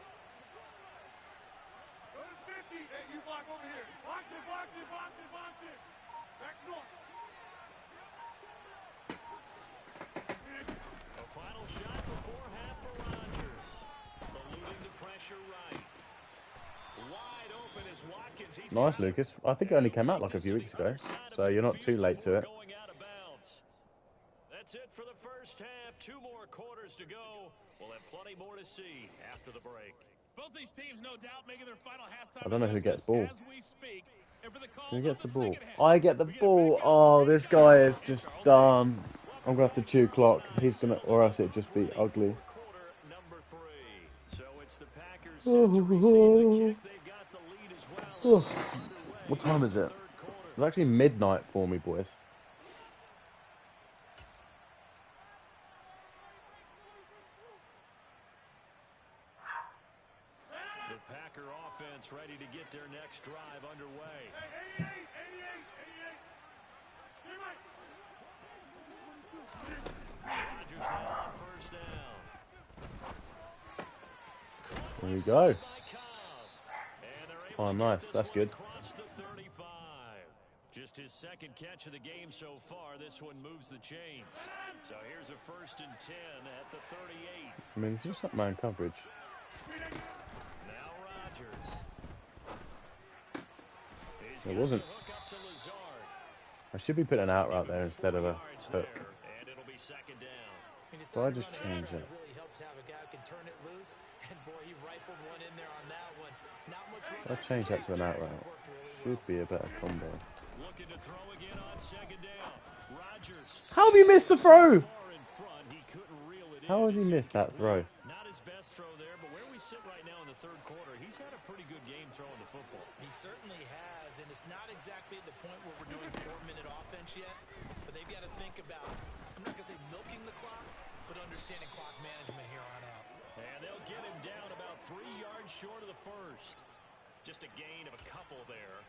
Go to 50. Hey, you block over here. Box it, box it, box it, box it. Back north. A final shot before half for Rodgers. Eluding the pressure right. Wide open is Watkins. Nice, Lucas. I think it only came out like a few weeks ago, so you're not too late to it. That's it for the first half. 2 more quarters to go. We'll have plenty more to see after the break. Both these teams, no doubt, making their final halftime. I don't know who gets ball. As we speak, and for the call Who gets the ball? second half, I get the ball. Oh, this guy is just done. I'm gonna have to chew clock. He's gonna, or else it'd just be ugly. Quarter number 3. So it's the Packers set to receive the kick. They've got the lead as well. What time is it? It's actually midnight for me, boys. The Packer offense ready to get their next drive underway. 88, 88, 88. Rodgers now on first down. There we go. And they're able Oh, nice. That's good. across the 35. Just his second catch of the game so far. This one moves the chains. So here's a 1st and 10 at the 38. I mean, it's just like man coverage. Now Rodgers. It wasn't. Hook up to Lazard. I should be putting an out route there instead of a Yards hook. there, and it'll be 2nd down. So I just changed it. It really helps to have a guy who can turn it loose, and boy, he rifled one in there on that one. Not much run. I'll change that to an out route. Should be a better combo. Looking to throw again on 2nd down. Rodgers. How have you missed the throw? Far in front. He couldn't reel it in. How has he It's missed that throw? Not his best throw there, but where we sit right now in the 3rd quarter, he's had a pretty good game throwing the football. He certainly has, and it's not exactly at the point where we're doing 4-minute offense yet, but they've got to think about, I'm not going to say milking the clock, but understanding clock management here on out. And they'll get him down about 3 yards short of the 1st. Just a gain of a couple there.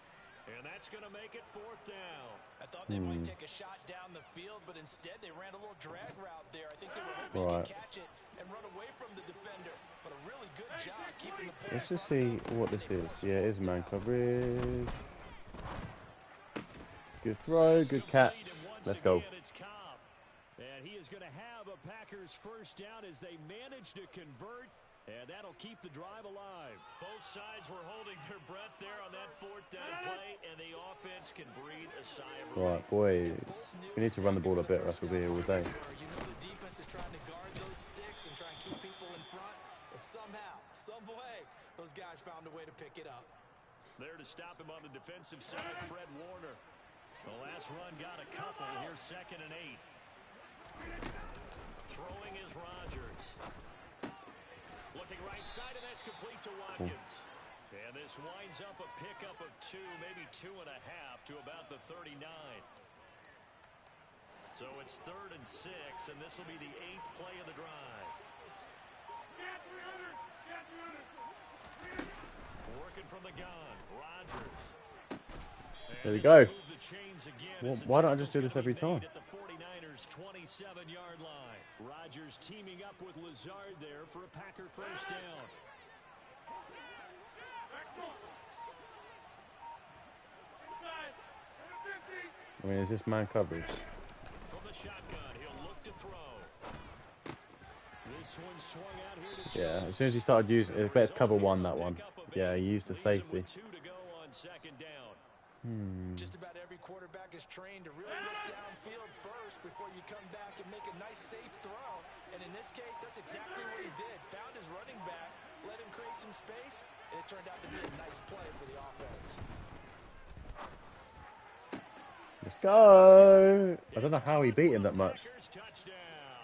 And that's going to make it 4th down. I thought they might take a shot down the field, but instead they ran a little drag route there. I think they were hoping to catch it and run away from the defender. But a really good job keeping the play. Let's just see what this is. Yeah, it is man coverage. Good throw, good catch. Let's go. And he is going to have a Packers 1st down as they manage to convert. And that'll keep the drive alive. Both sides were holding their breath there on that 4th down play, and the offense can breathe a sigh of relief. Right, boys. We need to run the ball a bit, or else we'll be here all day. You know the defense is trying to guard those sticks and try and keep people in front, but somehow, some way, those guys found a way to pick it up. There to stop him on the defensive side, Fred Warner. The last run got a couple. Here's 2nd and 8. Throwing is Rodgers. Looking right side, and that's complete to Watkins. And this winds up a pickup of 2, maybe 2.5 to about the 39. So it's 3rd and 6, and this will be the 8th play of the drive. Working from the gun, Rodgers. There we go. Well, why don't I just do this every time? At the 49ers 27-yard line. Rodgers teaming up with Lazard there for a Packer 1st down. I mean, is this man coverage? From the shotgun, he'll look to throw. This one swung out here to Yeah, as soon as he started using it, best cover 1 that one. Yeah, he used the safety. 2 to go on 2nd down. Just about every quarterback is trained to really look downfield first before you come back and make a nice, safe throw. And in this case, that's exactly what he did. Found his running back, let him create some space, and it turned out to be a nice play for the offense. Let's go! I don't know how he beat him that much.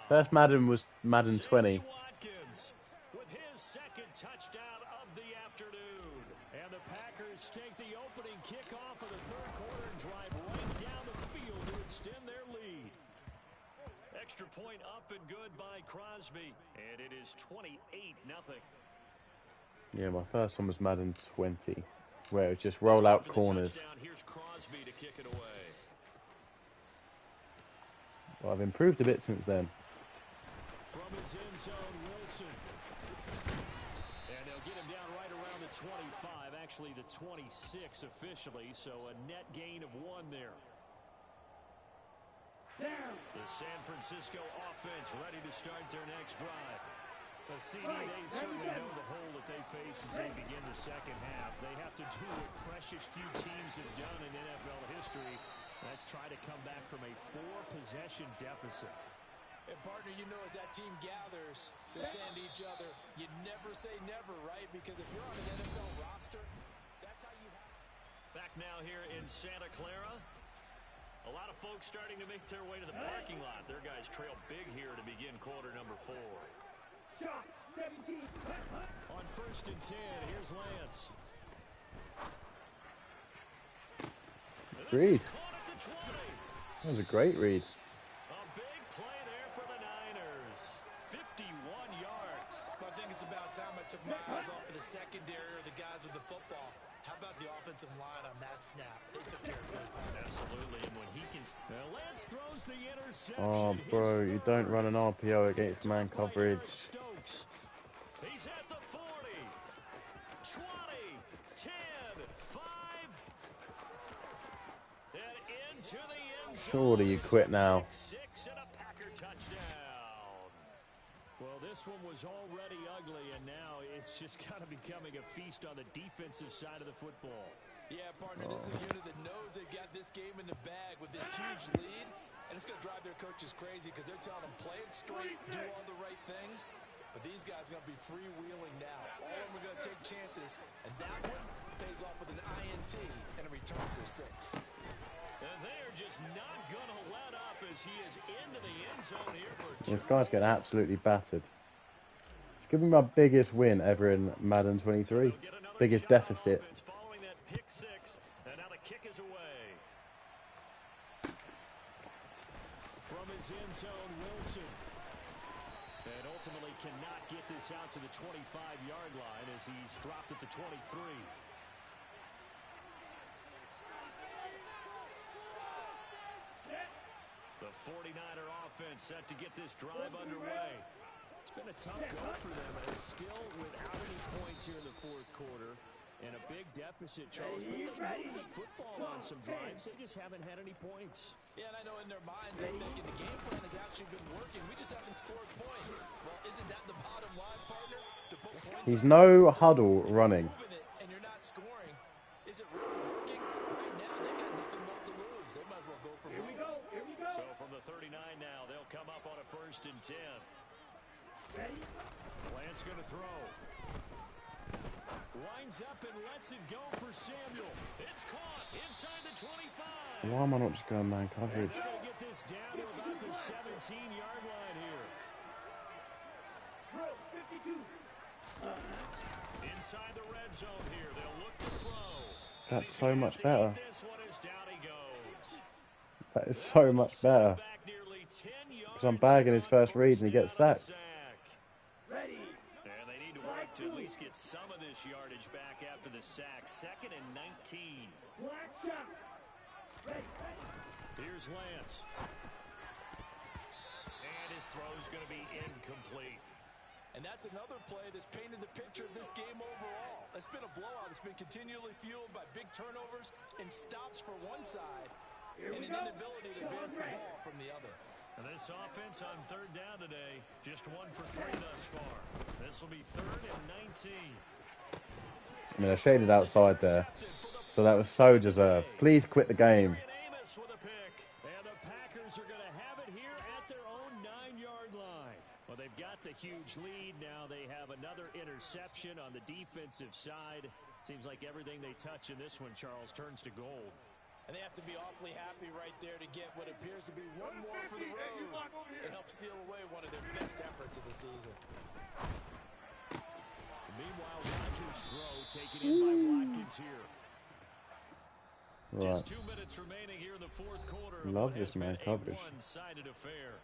First Madden was Madden 20. Watkins with his 2nd touchdown of the afternoon. And the Packers take the opening kickoff of the 3rd quarter and drive right down the field to extend their Extra point up and good by Crosby. And it is 28-0. Yeah, my first one was Madden 20, where it was just roll out corners. Here's Crosby to kick it away. Well, I've improved a bit since then. From his end zone, Wilson. And they'll get him down right around the 25, actually the 26 officially, so a net gain of 1 there. The San Francisco offense ready to start their next drive. The CD, they certainly know the hole that they face as they begin the second half. They have to do what precious few teams have done in NFL history. Let's try to come back from a 4-possession deficit. And partner, you know, as that team gathers, they're saying to each other, you never say never, right? Because if you're on an NFL roster, that's how you have. Back now here in Santa Clara. A lot of folks starting to make their way to the parking lot. Their guys trail big here to begin quarter number 4. On 1st and 10, here's Lance. Read. That was a great read. A big play there for the Niners. 51 yards. I think it's about time I took my eyes off of the secondary or the guys with the football. How about the offensive line on that snap? They took care of business. Absolutely, and when he can... Lance throws the interception. Oh, bro, you don't run an RPO against man coverage. He's at the 40, 20, 10, 5, and into the end zone. Surely you quit now. 6 and a Packer touchdown. Well, this one was already ugly, and now it's just kind of becoming a feast on the defensive side of the football. Yeah, partner, this is a unit that knows they've got this game in the bag with this huge lead, and it's going to drive their coaches crazy because they're telling them play it straight, do all the right things. But these guys are going to be freewheeling now. All of them are going to take chances, and that one pays off with an INT and a return for 6. And they are just not going to let up as he is into the end zone here for 2. This guy's getting absolutely battered. It's giving me my biggest win ever in Madden 23. Biggest deficit. Following that pick 6, and now the kick is away. From his end zone, Wilson. And ultimately cannot get this out to the 25-yard line as he's dropped at the 23. The 49er offense set to get this drive underway. It's been a tough go for them, and still without any points here in the 4th quarter. And a big deficit, Charles. But they moved the football on some drives. They just haven't had any points. Yeah, and I know in their minds they're thinking the game plan has actually been working. We just haven't scored points. Well, isn't that the bottom line, partner? To put points He's no huddle running. And you're not scoring. Is it really working? Right now, they got nothing left to lose. They might as well go for it. Here we go. So from the 39 now, they'll come up on a 1st and 10. Lance going to throw. Lines up and lets it go for Samuel. It's caught inside the 25. Why am I not just going man coverage? They're going to get this down to about the 17-yard line here. Inside the red zone here. They'll look to throw. That's so much better. This one is down he goes. That is so much better. Because I'm bagging his first read and he gets sacked. And they need to work to at least get some of this yardage back after the sack. 2nd and 19. Here's Lance. And his throw's going to be incomplete. And that's another play that's painted the picture of this game overall. It's been a blowout. It's been continually fueled by big turnovers and stops for one side and an inability to advance the ball from the other. And this offense on 3rd down today, just 1 for 3 thus far. This will be 3rd and 19. I mean, I shaded outside there, so that was so deserved. Please quit the game. And the Packers are going to have it here at their own 9-yard line. Well, they've got the huge lead. Now they have another interception on the defensive side. Seems like everything they touch in this one, Charles, turns to gold. And they have to be awfully happy right there to get what appears to be one more for the road. It helps seal away one of their best efforts of the season. Meanwhile, Rodgers' throw taken in by Watkins here. Right. Just 2 minutes remaining here in the 4th quarter. Love this man coverage. One-sided affair.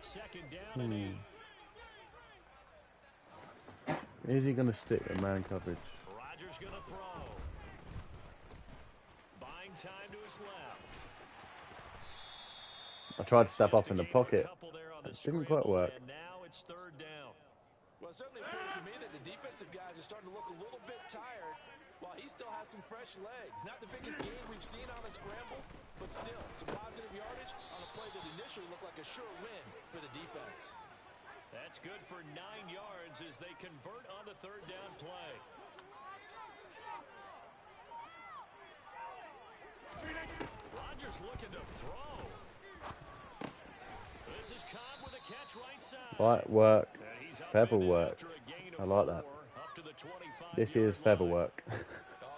second down and 8. Is he going to stick with man coverage? Rodgers going to throw. Buying time to his left. I tried to step up in the pocket. It didn't quite work. And now it's third down. Well, it certainly appears to me that the defensive guys are starting to look a little bit tired while he still has some fresh legs. Not the biggest gain we've seen on a scramble, but still some positive yardage on a play that initially looked like a sure win for the defense. That's good for 9 yards as they convert on the third down play. Rodgers looking to throw. This is Cobb with a catch right side. Right work. Feather work. I like that. This is feather work. Oh,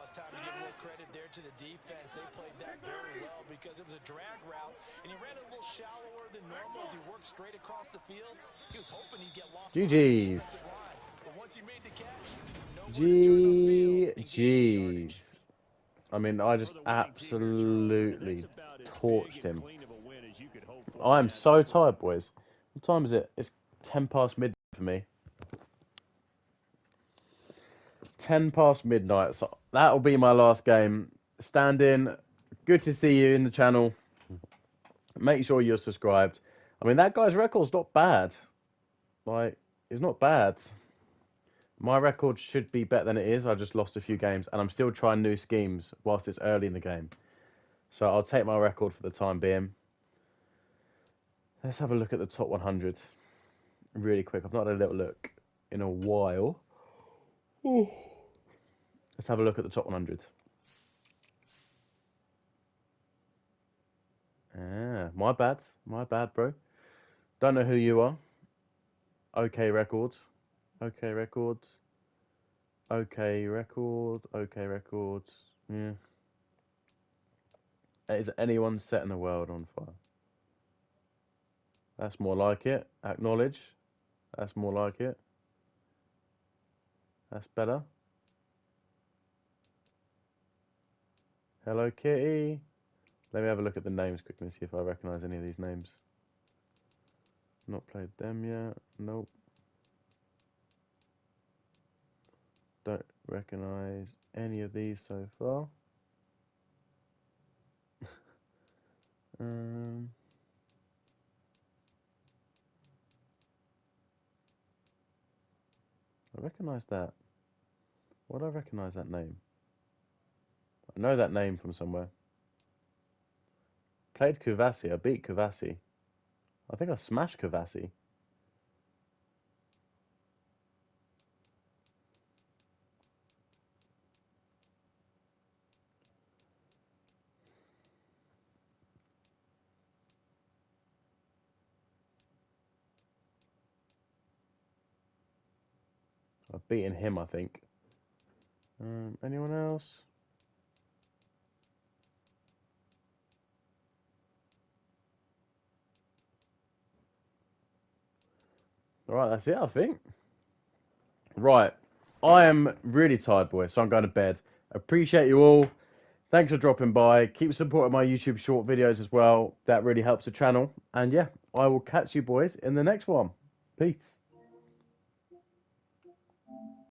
it's time to give a little credit there to the defense. They played that very well because it was a drag route, and he ran it a little shallower than normal as he worked straight across the field. He was hoping he'd get lost. GG's. But once he made the catch, GG's. I mean, I just absolutely torched him. I am so tired, boys. What time is it? It's 10 past midnight for me. 10 past midnight. So that'll be my last game. Stand in. Good to see you in the channel. Make sure you're subscribed. I mean, that guy's record's not bad. Like, it's not bad. My record should be better than it is. I just lost a few games, and I'm still trying new schemes whilst it's early in the game. So I'll take my record for the time being. Let's have a look at the top 100 really quick. I've not had a little look in a while. Ooh. Let's have a look at the top 100. My bad. My bad, bro. Don't know who you are. OK Records. OK Records. OK Record. OK Records. Yeah. Is anyone setting the world on fire? That's more like it. Acknowledge. That's more like it. That's better. Hello Kitty. Let me have a look at the names quickly and see if I recognise any of these names. Not played them yet. Nope. Don't recognise any of these so far. I recognise that. Why do I recognise that name? I know that name from somewhere. Played Kuvasi. I beat Kuvasi. I think I smashed Kuvasi. I've beaten him, I think. Anyone else? Alright, that's it, I think. Right. I am really tired, boys, so I'm going to bed. Appreciate you all. Thanks for dropping by. Keep supporting my YouTube short videos as well. That really helps the channel. And yeah, I will catch you boys in the next one. Peace.